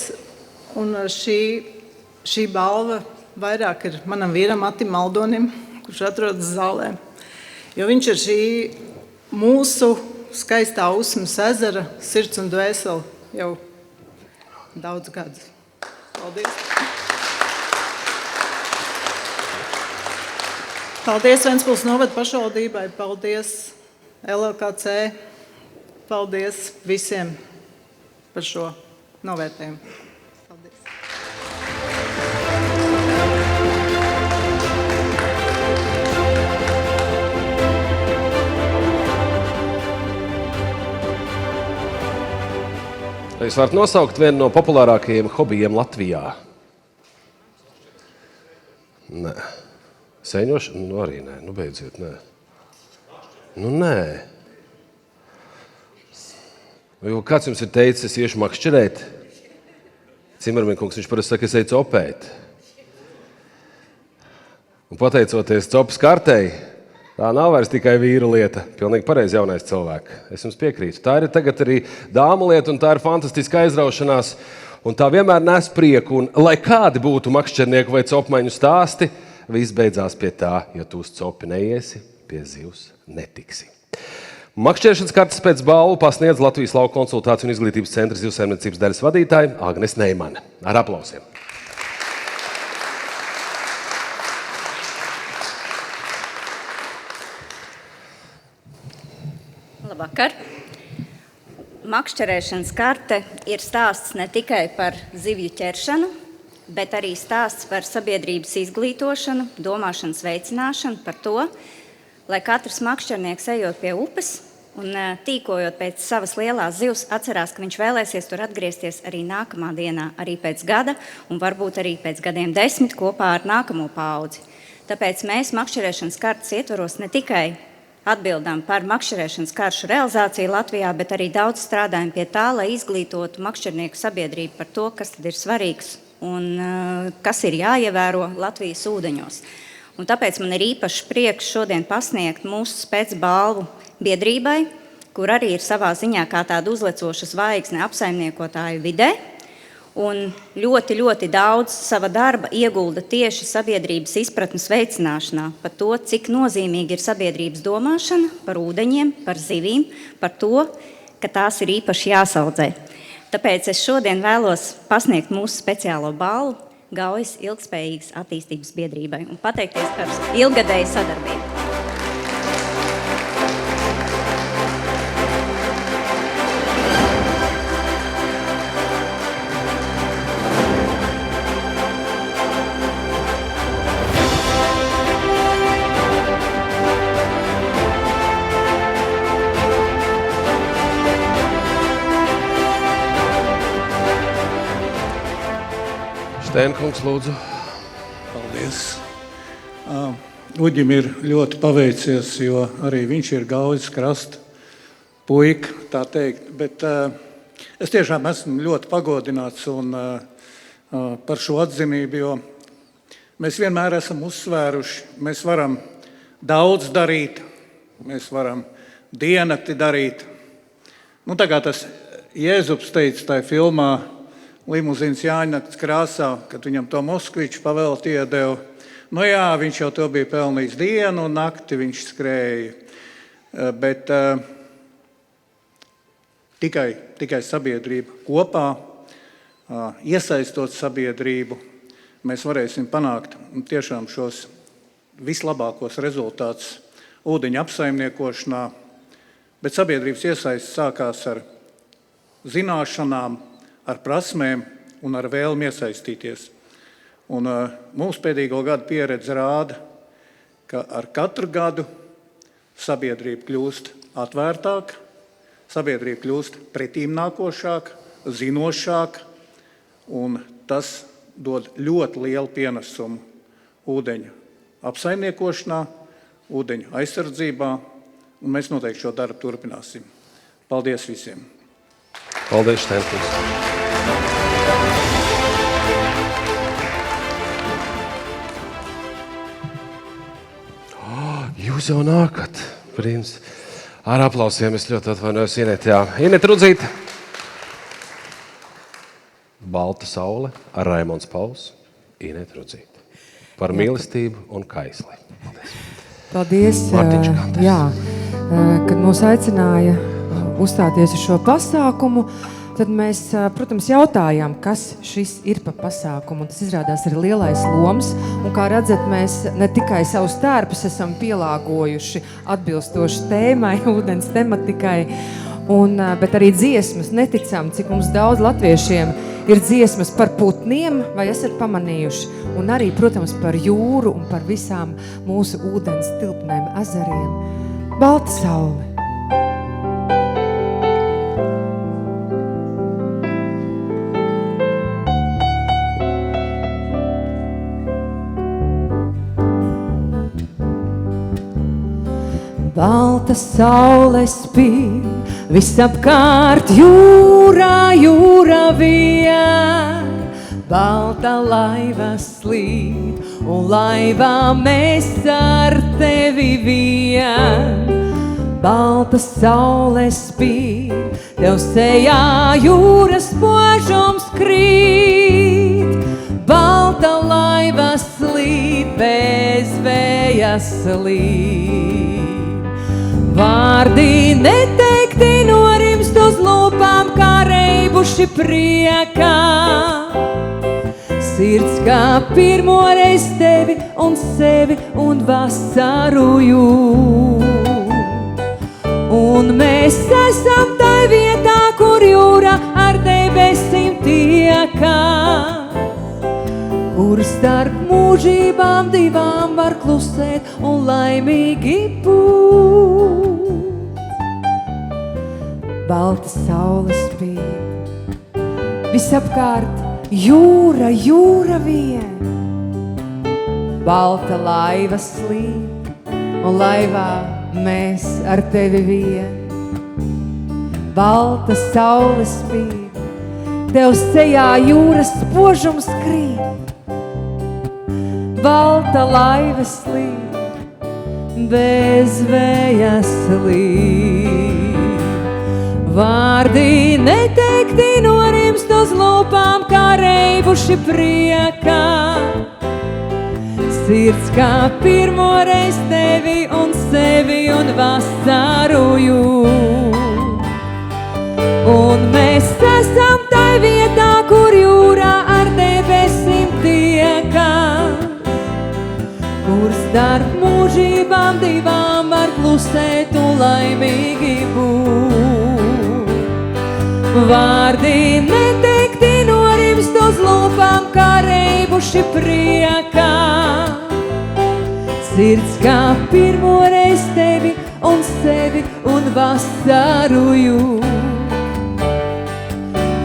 Un šī balva vairāk ir manam vīram Atim Aldonim, kurš atrodas zālē. Jo viņš ir šī mūsu skaistā Usmas ezera sirds un dvēseli jau daudz gadus. Paldies. Paldies Ventspils novada pašvaldībai, paldies LLKC, paldies visiem par šo novērtējumu. Paldies. Jūs varat nosaukt vienu no populārākajiem hobijiem Latvijā? Nē. Sēņošana? Nu arī nē. Nu beidziet, nē. Nu nē. Jo kāds jums ir teicis, es iešu makšķerēt? Cimermankungs, viņš parasti saka, es eju copēt. Un pateicoties copas kartei, tā nav vairs tikai vīru lieta. Pilnīgi pareizi jaunais cilvēks. Es jums piekrītu. Tā ir tagad arī dāmu lieta, un tā ir fantastiska aizraušanās. Un tā vienmēr nes prieku. Un, lai kādi būtu makšķernieku vai copmaiņu stāsti, viss beidzās pie tā, ja tu uz copi neiesi, pie zivs netiksi. Makšķerēšanas kartes pēc balvu pasniedz Latvijas lauku konsultāciju un izglītības centra zivsaimniecības daļas vadītāja Agnes Neimane. Ar aplausiem. Labvakar. Makšķerēšanas karte ir stāsts ne tikai par zivju ķeršanu, bet arī stāsts par sabiedrības izglītošanu, domāšanas veicināšanu, par to, lai katrs makšķernieks ejot pie upes un tīkojot pēc savas lielās zivs, atcerās, ka viņš vēlēsies tur atgriezties arī nākamā dienā, arī pēc gada un varbūt arī pēc gadiem 10 kopā ar nākamo paudzi. Tāpēc mēs makšķerēšanas kartes ietvaros ne tikai atbildām par makšķerēšanas karšu realizāciju Latvijā, bet arī daudz strādājam pie tā, lai izglītotu makšķernieku sabiedrību par to, kas tad ir svarīgs un kas ir jāievēro Latvijas ūdeņos. Un tāpēc man ir īpašs prieks šodien pasniegt mūsu spēcbalvu biedrībai, kur arī ir savā ziņā kā tāda uzlecoša zvaigzne apsaimniekotāju vidē. Un ļoti, ļoti daudz sava darba iegulda tieši sabiedrības izpratnes veicināšanā par to, cik nozīmīgi ir sabiedrības domāšana par ūdeņiem, par zivīm, par to, ka tās ir īpaši jāsaudzē. Tāpēc es šodien vēlos pasniegt mūsu speciālo balvu Gaujas ilgspējīgas attīstības biedrībai un pateikties par ilgadēju sadarbību. Stēnkungs, lūdzu. Paldies. Uģim ir ļoti paveicies, jo arī viņš ir Gaujas krasta puika, tā teikt. Bet es tiešām esmu ļoti pagodināts par šo atzinību, jo mēs vienmēr esam uzsvēruši, mēs varam daudz darīt, mēs varam dienakti darīt. Nu, tā kā tas Jēzubs teica tajā filmā Limuzīnas Jāņnakts krāsā, kad viņam to Moskviču pavēlti iedeva. Nu jā, viņš jau to bija pelnījis dienu un nakti viņš skrēja. Bet tikai sabiedrība kopā, iesaistot sabiedrību, mēs varēsim panākt tiešām šos vislabākos rezultātus ūdeņa apsaimniekošanā. Bet sabiedrības iesaists sākās ar zināšanām, ar prasmēm un ar vēlmi iesaistīties. Un mūsu pēdējo gadu pieredze rāda, ka ar katru gadu sabiedrība kļūst atvērtāka, sabiedrība kļūst pretīmnākošāka, zinošāka, un tas dod ļoti lielu pienesumu ūdeņu apsaimniekošanā, ūdeņu aizsardzībā, un mēs noteikti šo darbu turpināsim. Paldies visiem! Paldies, Stēnkungs! Jūs jau nākat, prins. Ar aplausiem es ļoti atvainojos Inēt. Jā. Inēt Rudzīte. Balta saule ar Raimonds Pauls. Inēt Rudzīte. Par mīlestību un kaisli. Paldies. Paldies. Martiņš Kantes. Jā, kad mūs aicināja uzstāties uz šo pasākumu, tad mēs, protams, jautājām, kas šis ir pa pasākumu. Un tas izrādās ir lielais loms. Un kā redzat, mēs ne tikai savus tērpus esam pielāgojuši atbilstoši tēmai, ūdens tematikai, bet arī dziesmas. Neticam, cik mums daudz latviešiem ir dziesmas par putniem, vai esat pamanījuši. Un arī, protams, par jūru un par visām mūsu ūdens tilpnēm, ezeriem. Balta saule. balta saule spīd, visapkārt jūrā, jūra vien. Balta laiva slīd, un laivā mēs ar tevi vien. Balta saule spīd, tev sejā jūras spožums krīt. Balta laiva slīd, bez vēja slīd. Vārdi neteikti norimst uz lūpām, kā reibuši priekā. Sirds kā pirmoreiz tevi un sevi un vasaru jūt. Un mēs esam tai vietā, kur jūra ar debesim tiekās, kur starp mūžībām divām var klusēt un laimīgi būt. Balta saule spīd, visapkārt jūra, jūra vien. Balta laiva slīd, un laivā mēs ar tevi vien. Balta saule spīd, tev sejā jūras spožums krīt. Balta laiva slīd, bez vēja slīd. Vārdi neteikti norimst uz lūpām, kā reibuši priekā. Sirds kā pirmoreiz tevi un sevi un vasaru jūt. Un mēs esam tai vietā, kur jūrā ar debesim tiekās, kur starp mūžībām divām var klusēt un laimīgi būt. Vārdi neteikti norimst uz lūpām, kā reibuši priekā. Sirds kā pirmoreiz tevi un sevi un vasaru jūt.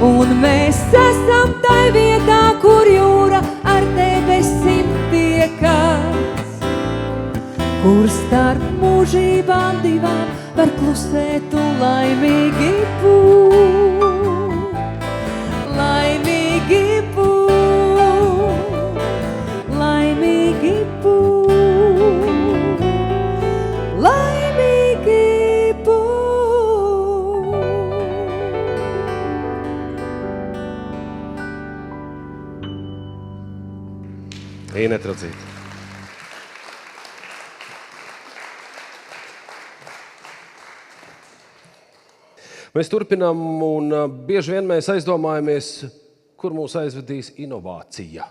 Un mēs esam tai vietā, kur jūra ar debesim tiekās, kur starp mūžībām divām var klusēt un laimīgi būt. Laimīgi būt, laimīgi būt, laimīgi būt. Ine Tracīte. Mēs turpinām, un bieži vien mēs aizdomājamies, kur mūs aizvedīs inovācija,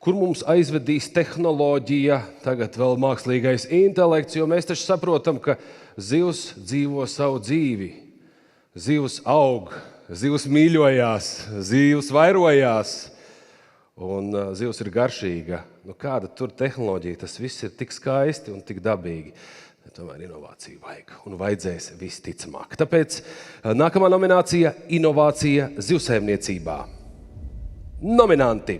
kur mums aizvedīs tehnoloģija, tagad vēl mākslīgais intelekts, jo mēs taču saprotam, ka zivs dzīvo savu dzīvi, zivs aug, zivs mīļojās, zivs vairojās, un zivs ir garšīga. Nu, kāda tur tehnoloģija, tas viss ir tik skaisti un tik dabīgi. Tomēr inovāciju vajag un vajadzēs visticamāk. Tāpēc nākamā nominācija – inovācija zivsaimniecībā. Nominanti.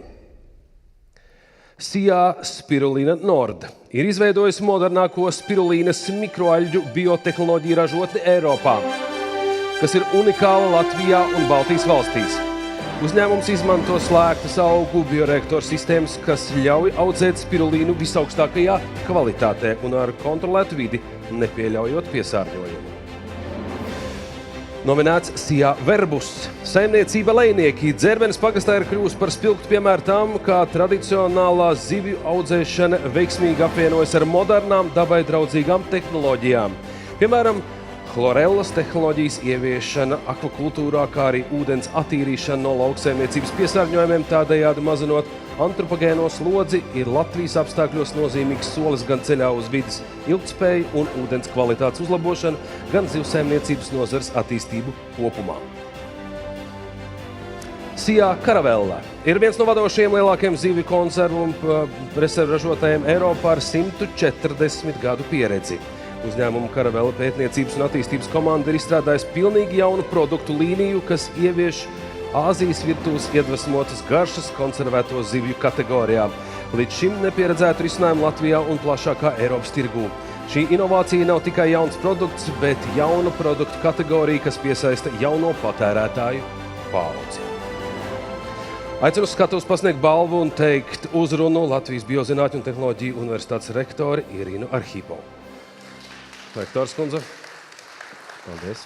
Sijā Spirulina Nord ir izveidojusi modernāko spirulīnas mikroaļģu biotehnoloģiju ražotni Eiropā, kas ir unikāla Latvijā un Baltijas valstīs. Uzņēmums izmanto slēgtas augu bioreaktoru sistēmas, kas ļauj audzēt spirulīnu visaugstākajā kvalitātē un ar kontrolētu vidi, nepieļaujot piesārņojumu. Nominēts Sijā Verbus. Saimniecība Lejnieki Dzērvenes pagastā ir kļūst par spilgtu piemēru tam, kā tradicionālā zivju audzēšana veiksmīgi apvienojas ar modernām, dabai draudzīgām tehnoloģijām. Piemēram, chlorellas tehnoloģijas ieviešana akvakultūrā, kā arī ūdens attīrīšana no lauksaimniecības piesārņojumiem, tādējādi mazinot antropogēno slodzi, ir Latvijas apstākļos nozīmīgs solis gan ceļā uz vides ilgtspēju un ūdens kvalitātes uzlabošanu, gan zivsaimniecības nozares attīstību kopumā. Sijā Caravella ir viens no vadošajiem lielākiem zivju konservu un reservu ražotājiem Eiropā ar 140 gadu pieredzi. Uzņēmuma Caravella pētniecības un attīstības komanda ir izstrādājusi pilnīgi jaunu produktu līniju, kas ievieš Āzijas virtuves iedvesmotas garšas konservēto zivju kategorijā. Līdz šim nepieredzētu risinājumu Latvijā un plašākā Eiropas tirgū. Šī inovācija nav tikai jauns produkts, bet jauna produktu kategorija, kas piesaista jauno patērētāju paudzi. Aicinu skatos pasniegt balvu un teikt uzrunu Latvijas Biozinātņu un tehnoloģiju universitātes rektori Irīnu Arhipovu. Rektors kundze, paldies.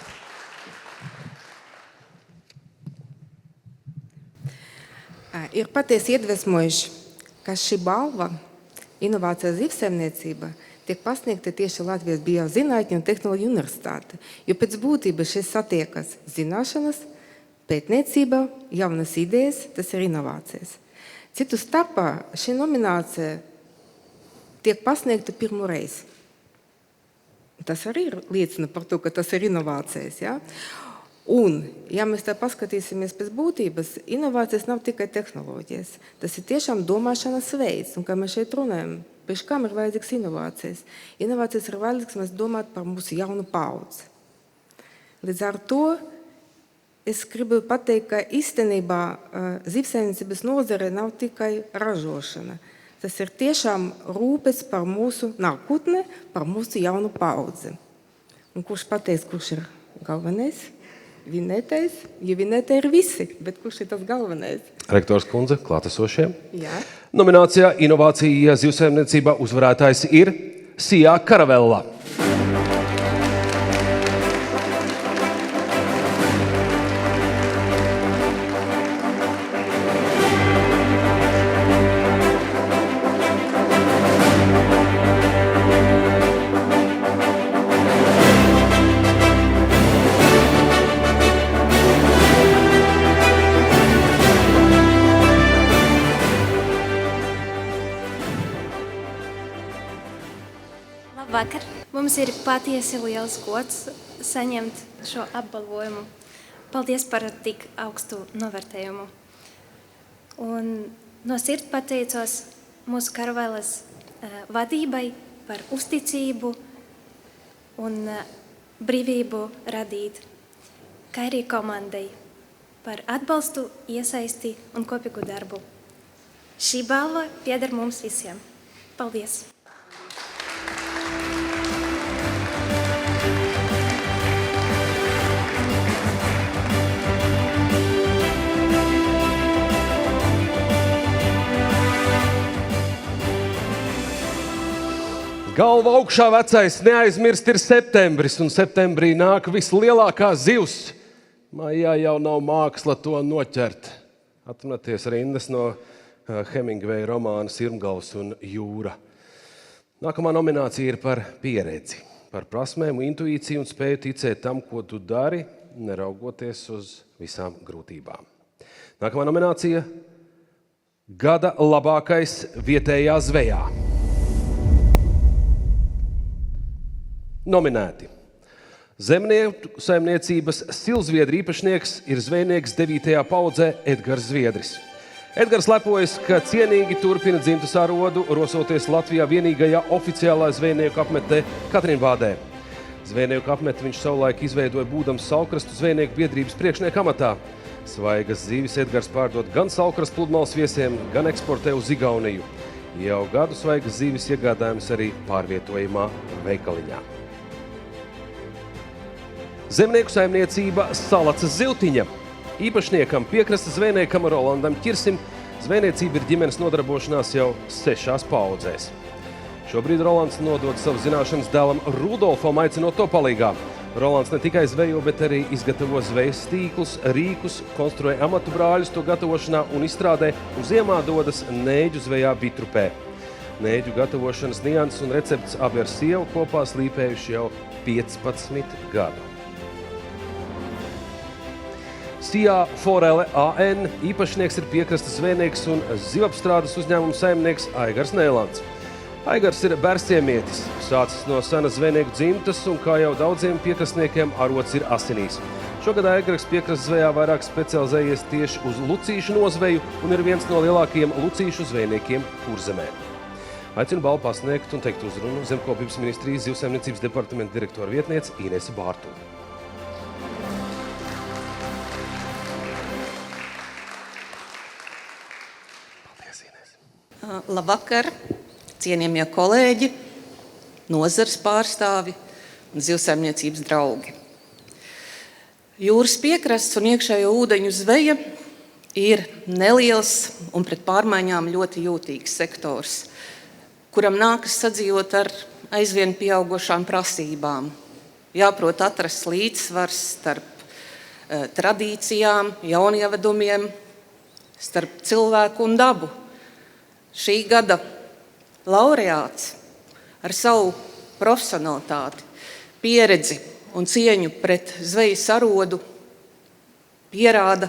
Ir patiesi iedvesmojuši, ka šī balva, inovācija zivsaimniecība, tiek pasniegta tieši Latvijas Biozinātņu un tehnoloģiju universitāte, jo pēc būtības šeit satiekas zināšanas, pētniecība, jaunas idejas, tas ir inovācijas. Citu starpā šī nominācija tiek pasniegta pirmo reizi. Tas arī liecina par to, ka tas ir inovācijas. Ja? Un, ja mēs tā paskatīsimies pēc būtības, inovācijas nav tikai tehnoloģijas. Tas ir tiešām domāšanas veids. Un, kā mēs šeit runājam, priekš kam ir vajadzīgs inovācijas? Inovācijas ir vajadzīgs, mēs domāt par mūsu jaunu paudzi. Līdz ar to es gribu pateikt, ka īstenībā zivsaimniecības nozare nav tikai ražošana. Tas ir tiešām rūpes par mūsu nākotni, par mūsu jaunu paudzi. Un kurš pateiks, kurš ir galvenais? Vinētais, jo vinētai ir visi, bet kurš ir tas galvenais? Rektors kundze, klātesošie. Jā. Nominācijā Inovācija zivsaimniecībā uzvarētājs ir Sijā Karavella. Labvakar! Mums ir patiesi liels gods saņemt šo apbalvojumu. Paldies par tik augstu novērtējumu. Un no sirds pateicos mūsu Karavelas vadībai par uzticību un brīvību radīt, kā arī komandai par atbalstu, iesaisti un kopīgu darbu. Šī balva pieder mums visiem. Paldies! Galva augšā vecais neaizmirst ir septembris, un septembrī nāk vislielākā zivs. Maijā jau nav māksla to noķert. Atminaties rindas no Hemingveja romāna Sirmgals un jūra. Nākamā nominācija ir par pieredzi, par prasmēm, intuīciju un spēju ticēt tam, ko tu dari, neraugoties uz visām grūtībām. Nākamā nominācija – Gada labākais vietējā zvejā. Nominēti. Zemnieku saimniecības silzviedri īpašnieks ir zvejnieks 9. paudzē Edgars Zviedris. Edgars lepojas, ka cienīgi turpina dzimtas arodu, rosoties Latvijā vienīgajā oficiālā zvejnieku apmetē Katrīnvādē. Zvejnieku apmeti viņš savulaik izveidoja būdams Saulkrastu zvejnieku biedrības priekšnieka amatā. Svaigas zivis Edgars pārdod gan Saulkrastu pludmales viesiem, gan eksportē uz Igauniju. Jau gadu svaigas zivis iegādājums arī pārvietojumā veikaliņā. Zemnieku saimniecība Salacas Ziltiņa. Īpašniekam piekrastes zvejniekam Rolandam Ķirsim zvejniecība ir ģimenes nodarbošanās jau 6 paudzēs. Šobrīd Rolands nodod savu zināšanas dēlam Rudolfam, aicinot to palīgā. Rolands ne tikai zvejo, bet arī izgatavo zvejas tīklus, rīkus, konstruē amatu brāļus to gatavošanā un izstrādē, un ziemā dodas nēģu zvejā Bitrupē. Nēģu gatavošanas nianses un recepts abi ar sievu kopā slīpējuši jau 15 gadu. Sijā Forele AN īpašnieks ir piekrastes zvejnieks un zivapstrādes uzņēmuma saimnieks Aigars Nēlands. Aigars ir bērciemietis, sācis no senas zvejnieku dzimtas un, kā jau daudziem piekrastniekiem, arots ir asinīs. Šogad Aigars piekrastes zvejā vairāk specializējies tieši uz lucīšu nozveju un ir viens no lielākajiem lucīšu zvejniekiem Kurzemē. Aicinu balvu pasniegt un teikt uzrunu Zemkopības ministrijas zivsaimniecības departamenta direktora vietniece Inese Bārtuļa. Paldies, Inese. Labvakar, cienījamie kolēģi. 2023. nozares pārstāvi un zivsaimniecības draugi. Jūras piekrasts un iekšējo ūdeņu zveja ir neliels un pret pārmaiņām ļoti jūtīgs sektors, kuram nākas sadzīvot ar aizvien pieaugošām prasībām. Jāprot atrast līdzsvars starp tradīcijām, jaunievedumiem, starp cilvēku un dabu. Šī gada laureāts ar savu profesionalitāti, pieredzi un cieņu pret zvejas arodu pierāda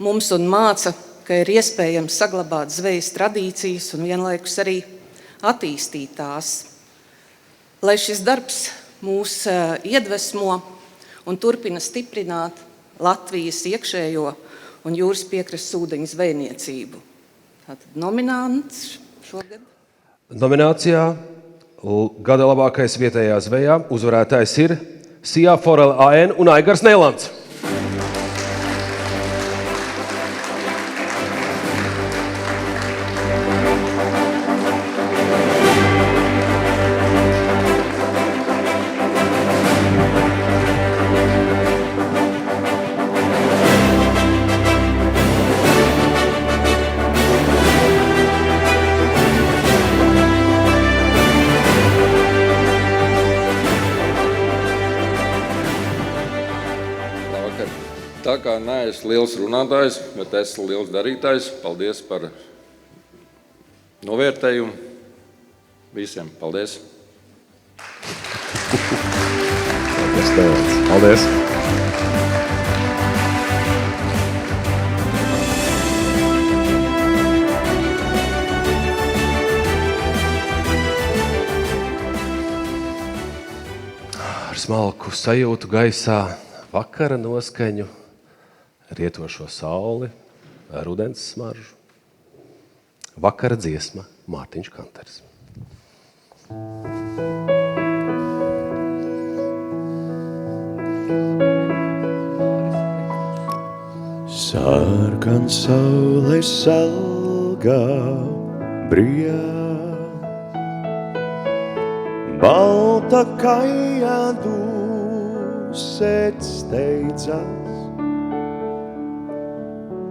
mums un māca, ka ir iespējams saglabāt zvejas tradīcijas un vienlaikus arī attīstīt tās. Lai šis darbs mūs iedvesmo un turpina stiprināt Latvijas iekšējo un jūras piekrastes ūdeņu zvejniecību. Tātad nominants šogad. Nominācijā gada labākais vietējā zvejā uzvarētājs ir Sijā Forele AN un Aigars Neilands. Tā kā neesmu liels runātājs, bet esmu liels darītājs, paldies par novērtējumu. Visiem paldies. Paldies. Ar smalku sajūtu gaisā, vakara noskaņu, rietošo sauli, rudens smaržu. Vakara dziesma Mārtiņš Kanters. Sarkan saule salgā brijā, balta kaja dūsēt steidzās,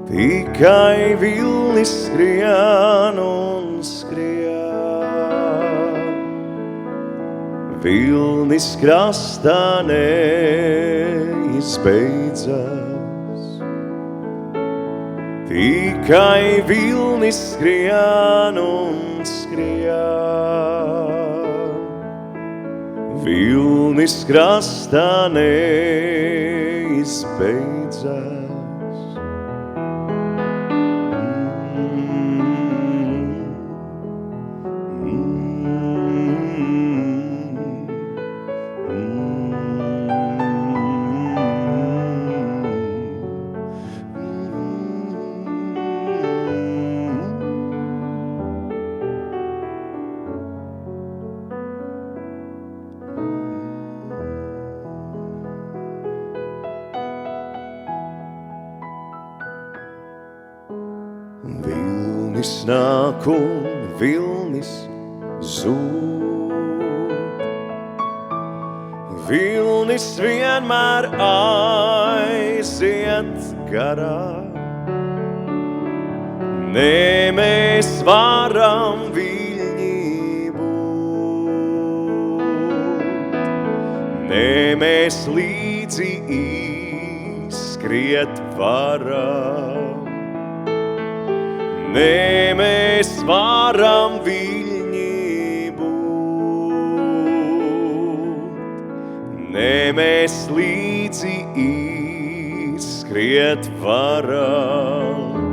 tikai vilnis skrien un skrien. Vilnis krastā neizbeidzas, tikai vilnis skrien un skrien. Vilnis krastā neizbeidzas. Vilnis nāk un vilnis zūd, vilnis vienmēr aiziet garā. Ne mēs varam viļņī būt, ne mēs līdzi izskriet varam. Ne mēs varam viļņī būt, ne mēs līdzi izskriet varam.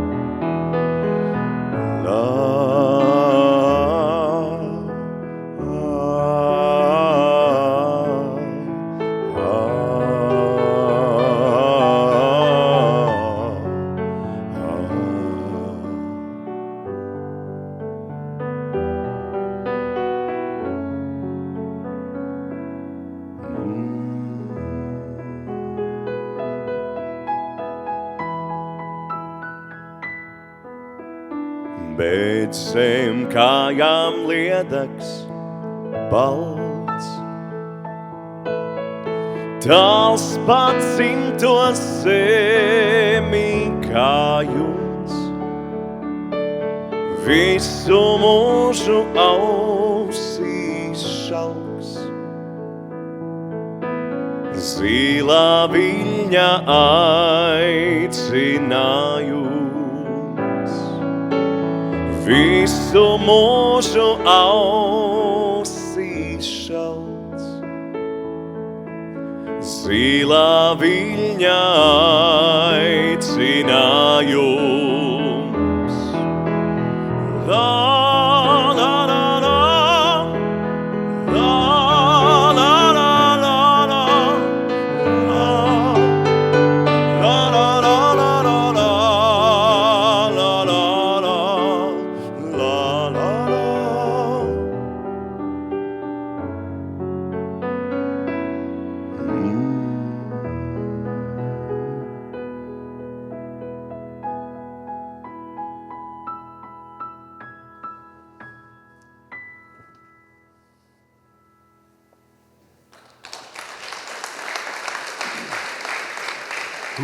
Bet zem kājām liedaks balts, pats. Tāls pats simtos semī kā jums, visu mūžu ausīs šauks. Zilā viļņa aicinājums, visu mūžu ausīs šauks. Zilā viļņa aicinājums. La, la, la, la, la, la, la, la, la, la, la, la, la, la, la, la, la, la, la, la.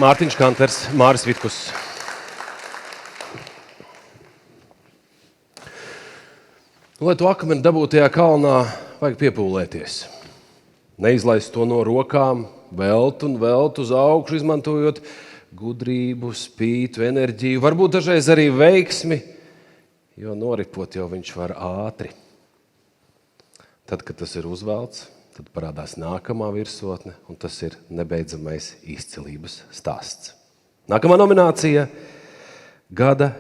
Mārtiņš Kantlers, Māris Vitkus. Lai to akmeni dabūtu tajā kalnā, vajag piepūlēties. Neizlaist to no rokām, velt un velt uz augšu, izmantojot gudrību, spītu, enerģiju, varbūt dažreiz arī veiksmi, jo noripot jau viņš var ātri. Tad, kad tas ir uzvelts, tad parādās nākamā virsotne, un tas ir nebeidzamais izcilības stāsts. Nākamā nominācija – Gada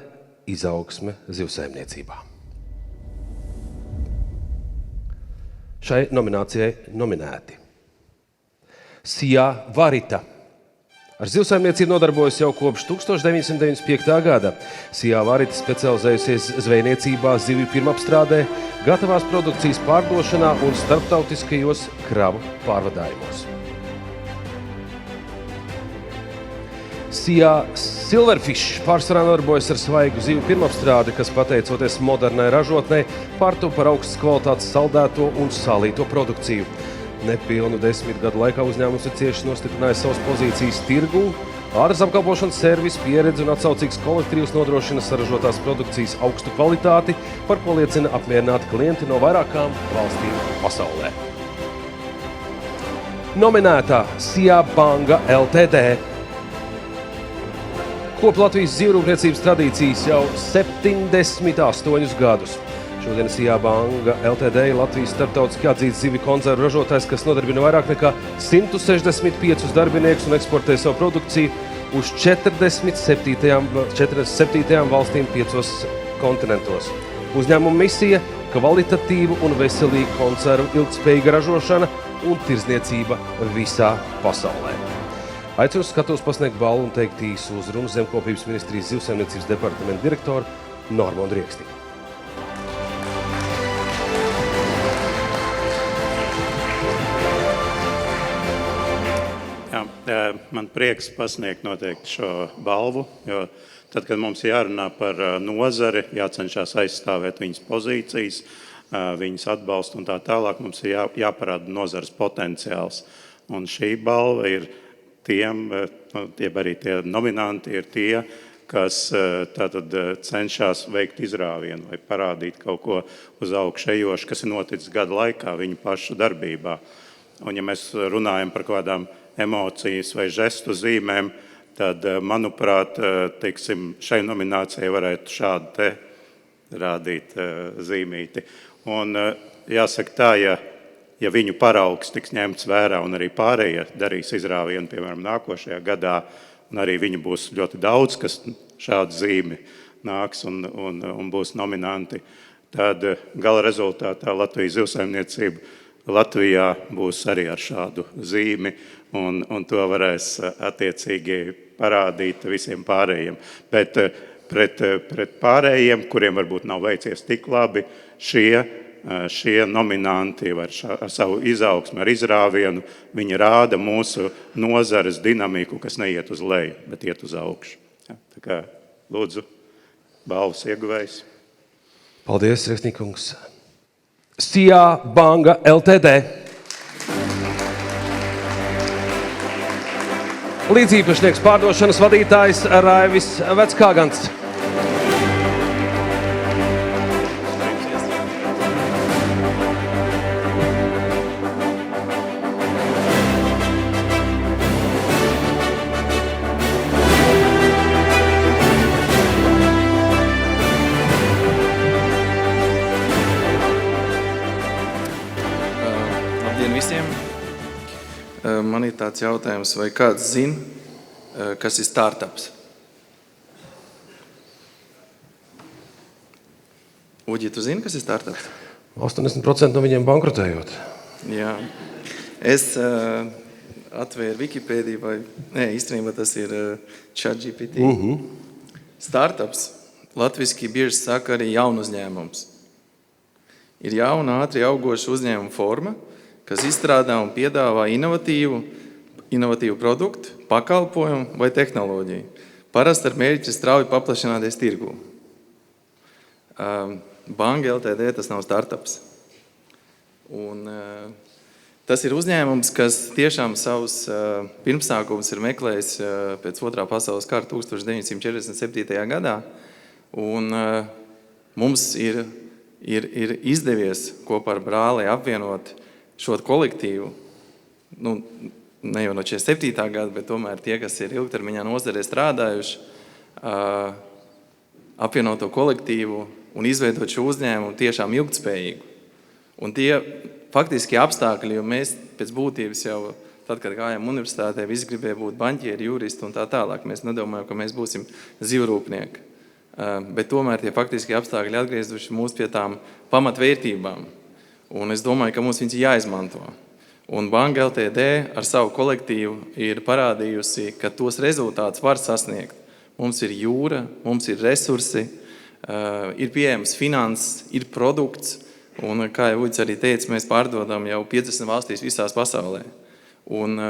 izaugsme zivsaimniecībā. Šai nominācijai nominēti Sijā Varita. Ar zivsaimniecību nodarbojas jau kopš 1995. gada. Sijā Varita specializējusies zvejniecībā, zivju pirmapstrādē, gatavās produkcijas pārdošanā un starptautiskajos kravu pārvadājumos. Sijā Silverfish pārsvarā nodarbojas ar svaigu zivju pirmapstrādi, kas pateicoties modernai ražotnei pārtop par augstas kvalitātes saldēto un salīto produkciju. Nepilnu 10 gadu laikā uzņēmums ir cieši nostiprinājis savas pozīcijas tirgū, ātras apkalpošanas servis, pieredzi un atsaucīgs kolektīvs nodrošina saražotās produkcijas augstu kvalitāti, par ko liecina apmierināti klienti no vairākām valstīm pasaulē. Nominētā Sijā Banga Ltd. Kop Latvijas zivrūpniecības tradīcijas jau 78 gadus. Šodien Sijā Banga Ltd. Ir Latvijas starptautiski atzīts zivju konzervu ražotājs, kas nodarbina vairāk nekā 165 darbiniekus un eksportē savu produkciju uz 47 valstīm 5 kontinentos. Uzņēmuma misija – kvalitatīvu un veselīgu konservu ilgtspējīga ražošana un tirdzniecība visā pasaulē. Aicinu skatos pasniegt balvu un teikt īsu uzrunu Zemkopības ministrijas zivsaimniecības departamenta direktoru Normondu Rieksti. Man prieks pasniegt noteikti šo balvu, jo tad, kad mums jārunā par nozari, jācenšas aizstāvēt viņas pozīcijas, viņas atbalstu un tā tālāk, mums ir jāparāda nozares potenciāls. Un šī balva ir tiem, arī tie nominanti ir tie, kas tātad cenšas veikt izrāvienu vai parādīt kaut ko uz augšu ejošu, kas ir noticis gada laikā viņu pašu darbībā. Un ja mēs runājam par kādām emocijas vai žestu zīmēm, tad, manuprāt, teiksim, šai nominācijai varētu šādu te rādīt zīmīti. Un jāsaka tā, ja viņu paraugs tiks ņemts vērā un arī pārējie darīs izrāvienu, piemēram, nākošajā gadā, un arī viņu būs ļoti daudz, kas šādu zīmi nāks un būs nominanti, tad gala rezultātā Latvijas zivsaimniecība Latvijā būs arī ar šādu zīmi, un to varēs attiecīgi parādīt visiem pārējiem. Bet pret pārējiem, kuriem varbūt nav veicies tik labi, šie nominanti ar savu izaugsmi, ar izrāvienu, viņi rāda mūsu nozares dinamiku, kas neiet uz leju, bet iet uz augšu. Tā kā lūdzu, balvas ieguvējs. Paldies, Riekstnīkungs. Sijā Banga Ltd. līdziepašnieks pārdošanas vadītājs Raivis Veckāgans. Labdien visiem! Man ir tāds jautājums, vai kāds zina, kas ir startups? Uģi, tu zini, kas ir startups? 80% no viņiem bankrotējot. Jā. Es atvēru Wikipēdiju, vai... Nē, īstenībā tas ir ChatGPT. Startups latviski bieži saka arī jaunu uzņēmums. Ir jauna, ātri augoša uzņēmuma forma, kas izstrādā un piedāvā inovatīvu produktu, pakalpojumu vai tehnoloģiju. Parasti ar mērķi strauji paplašināties tirgū. Banka LTD tas nav startups. Un tas ir uzņēmums, kas tiešām savus pirmsākumus ir meklējis pēc otrā pasaules kara 1947. gadā. Un mums ir izdevies kopā ar brāli apvienot šo kolektīvu, ne jau no 47. gada, bet tomēr tie, kas ir ilgtermiņā nozarē strādājuši, apvienot to kolektīvu un izveidot šo uzņēmumu tiešām ilgtspējīgu. Un tie faktiski apstākļi, jo mēs pēc būtības jau, tad, kad gājām universitātē, visi gribēja būt baņķieri, juristi un tā tālāk. Mēs nedomājam, ka mēs būsim zivrūpnieki. Bet tomēr tie faktiski apstākļi atgriezuši mūs pie tām pamatvērtībām. Un es domāju, ka mums viņas jāizmanto. Un Banka LTD ar savu kolektīvu ir parādījusi, ka tos rezultātus var sasniegt. Mums ir jūra, mums ir resursi, ir pieejams finanses, ir produkts. Un, kā jau Uģis arī teica, mēs pārdodam jau 50 valstīs visās pasaulē. Un,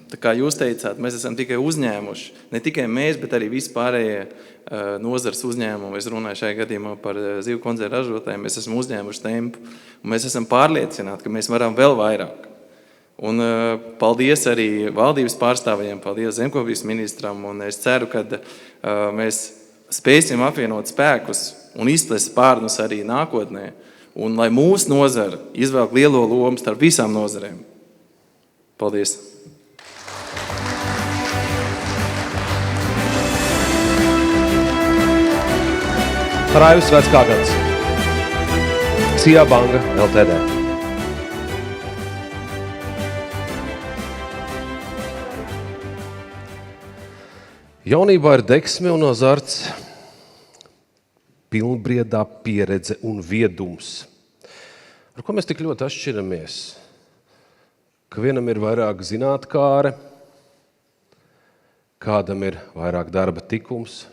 tā kā jūs teicāt, mēs esam tikai uzņēmuši, ne tikai mēs, bet arī visi pārējie nozars uzņēmumi. Es runāju šajā gadījumā par zivu konzervu ražotājiem, mēs esam uzņēmuši tempu, un mēs esam pārliecināti, ka mēs varam vēl vairāk. Un paldies arī valdības pārstāvjiem, paldies zemkopības ministram, un es ceru, ka mēs spēsim apvienot spēkus un izplest spārnus arī nākotnē, un lai mūsu nozara izvelk lielo lomu starp visām nozarēm. Paldies! Raivis Veckāgans, Sijā Banka LTD. Jaunībā ir deksme un azarts, pilnbriedā pieredze un viedums. Ar ko mēs tik ļoti atšķiramies? Ka vienam ir vairāk zinātkāre, kādam ir vairāk darba tikums,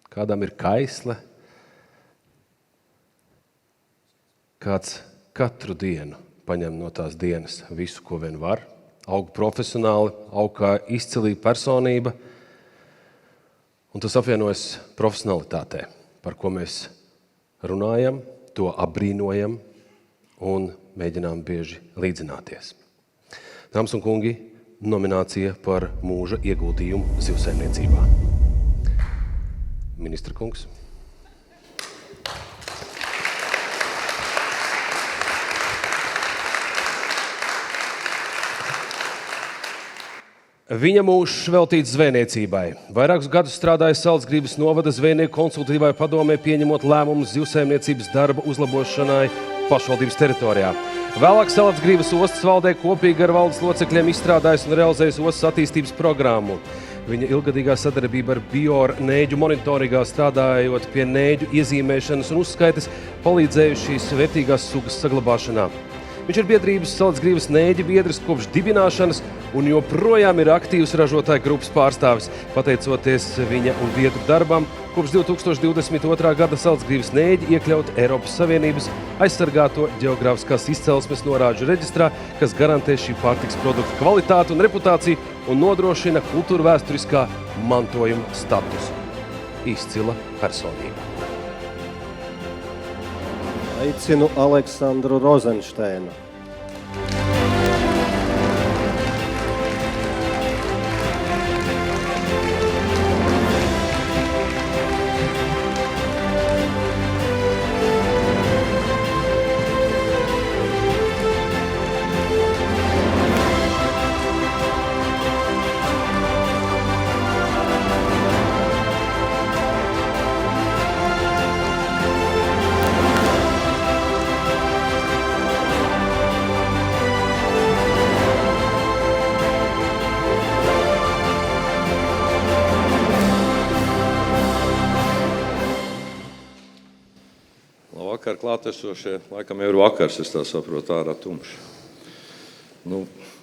kādam ir kaisle. Kāds katru dienu paņem no tās dienas visu, ko vien var, aug profesionāli, aug kā izcilība personība, un tas apvienojas profesionalitātē, par ko mēs runājam, to apbrīnojam un mēģinām bieži līdzināties. Dāmas un kungi, nominācija par mūža ieguldījumu zivsaimniecībā. Ministra kungs. Viņa mūžs veltīts zvejniecībai. Vairākus gadus strādāja Salcgrības novada zvejnieku konsultatīvai padomē, pieņemot lēmumus zivsaimniecības darba uzlabošanai pašvaldības teritorijā. Vēlāk Salcgrības ostas valdē kopīgi ar valdes locekļiem izstrādājas un realizējas ostas attīstības programmu. Viņa ilgadīgā sadarbība ar Bior nēģu monitoringā strādājot pie nēģu iezīmēšanas un uzskaites palīdzējuši šīs vērtīgās sugas saglabāšanā. Viņš ir biedrības Salcgrības nēģi biedris kopš dibināšanas un joprojām ir aktīvs ražotāju grupas pārstāvis. Pateicoties viņa un biedru darbam, kopš 2022. gada Salcgrības nēģi iekļaut Eiropas Savienības aizsargāto ģeogrāfiskās izcelsmes norāžu reģistrā, kas garantē šī pārtiks produktu kvalitāti un reputāciju un nodrošina kultūra vēsturiskā mantojuma statusu. Izcila personība. Aicinu Aleksandru Rozenšteinu. Labvakar klātesošie, laikam jau ir vakars, es tā saprotu, ārā tumšs.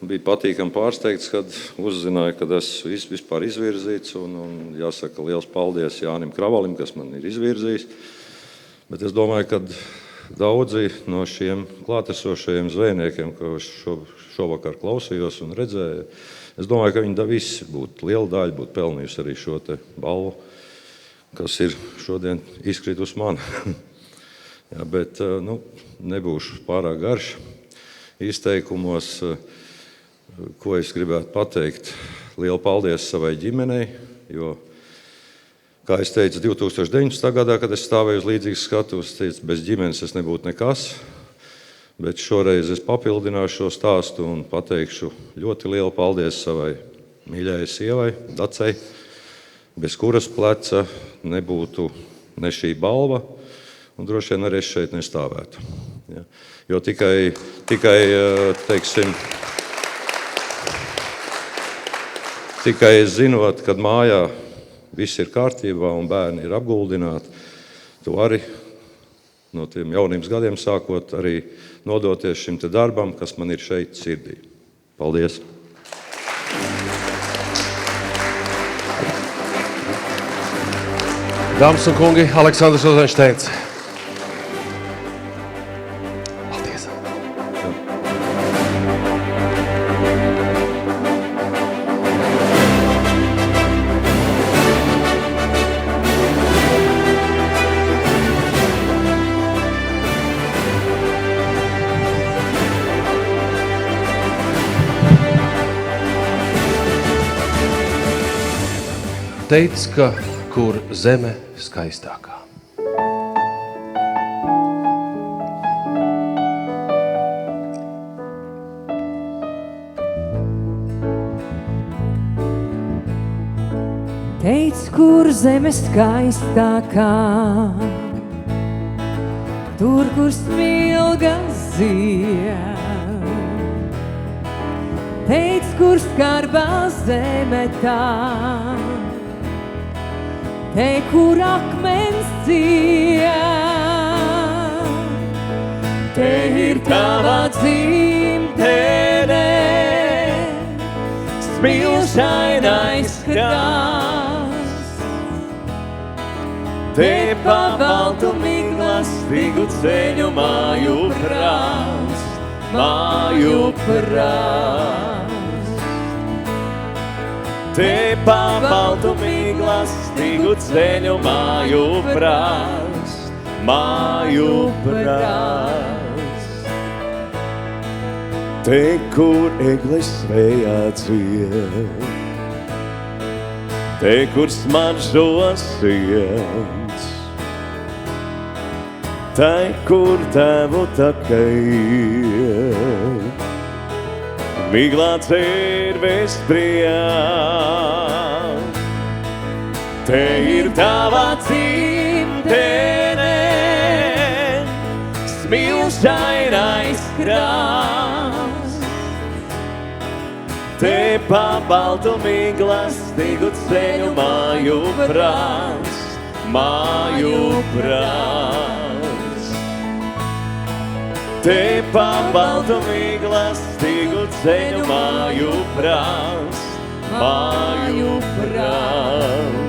Bija patīkami pārsteigts, kad uzzināju, kad esmu vispār izvirzīts, un jāsaka liels paldies Jānim Kravalim, kas man ir izvirzījis. Bet es domāju, ka daudzi no šiem klātesošajiem zvejniekiem, ko šovakar klausījos un redzēju, es domāju, ka viņi visi liela daļa būtu pelnījusi arī šo te balvu, kas ir šodien izkrīt man. Jā, bet nebūšu pārāk garš izteikumos, ko es gribētu pateikt. Lielu paldies savai ģimenei, jo, kā es teicu, 2019. gadā, kad es stāvēju uz līdzīgas skatuves, teicu, bez ģimenes es nebūtu nekas, bet šoreiz es papildināšu šo stāstu un pateikšu ļoti lielu paldies savai mīļajai sievai, Dacei, bez kuras pleca nebūtu ne šī balva, un droši vien arī es šeit nestāvētu. Ja. Jo tikai teiksim, tikai zinot, kad mājā viss ir kārtībā un bērni ir apguldināti, tu arī no tiem jaunības gadiem sākot arī nodoties šim te darbam, kas man ir šeit sirdī. Paldies! Dāmas un kungi, Aleksandrs Ozenšteins. Paldies! Teic, ka kur zeme skaistākā. Teic, kur zeme skaistākā, tur, kur smilga zied. Teic, kur skarbā zeme tā, te, kur akmens ciet. Te ir tava dzimtene, smilšainais krāsts. Te pa baltu miglastīgu ceļu māju prāst, māju prāst. Te pa baltu miglastīgu ceļu māju prāst, māju prāst. Te, kur eglis vējā dzied, te, kur smaržo siens, te, kur tavu taka iet, miglā cerves priek. Te ir tava dzimtene, smilšainais krāsts. Te pa baltu miglastīgu ceļu māju prāst, māju prāst. Te pa baltu miglastīgu ceļu māju prāst, māju prāst.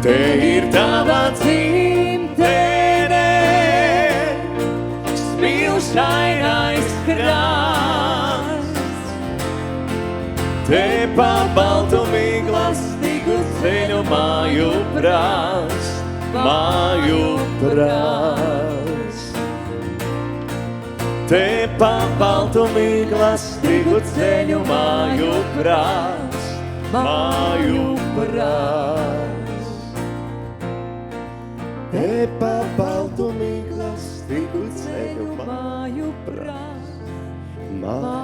Te ir tava dzimtene, smilšainais krāsts. Te pa baltu miglastīgu ceļu māju prāst, māju prāst. Te pa baltu miglastīgu ceļu māju prāst, māju prāst. Te pa baltu miglastīgu ceļu māju prāst, māju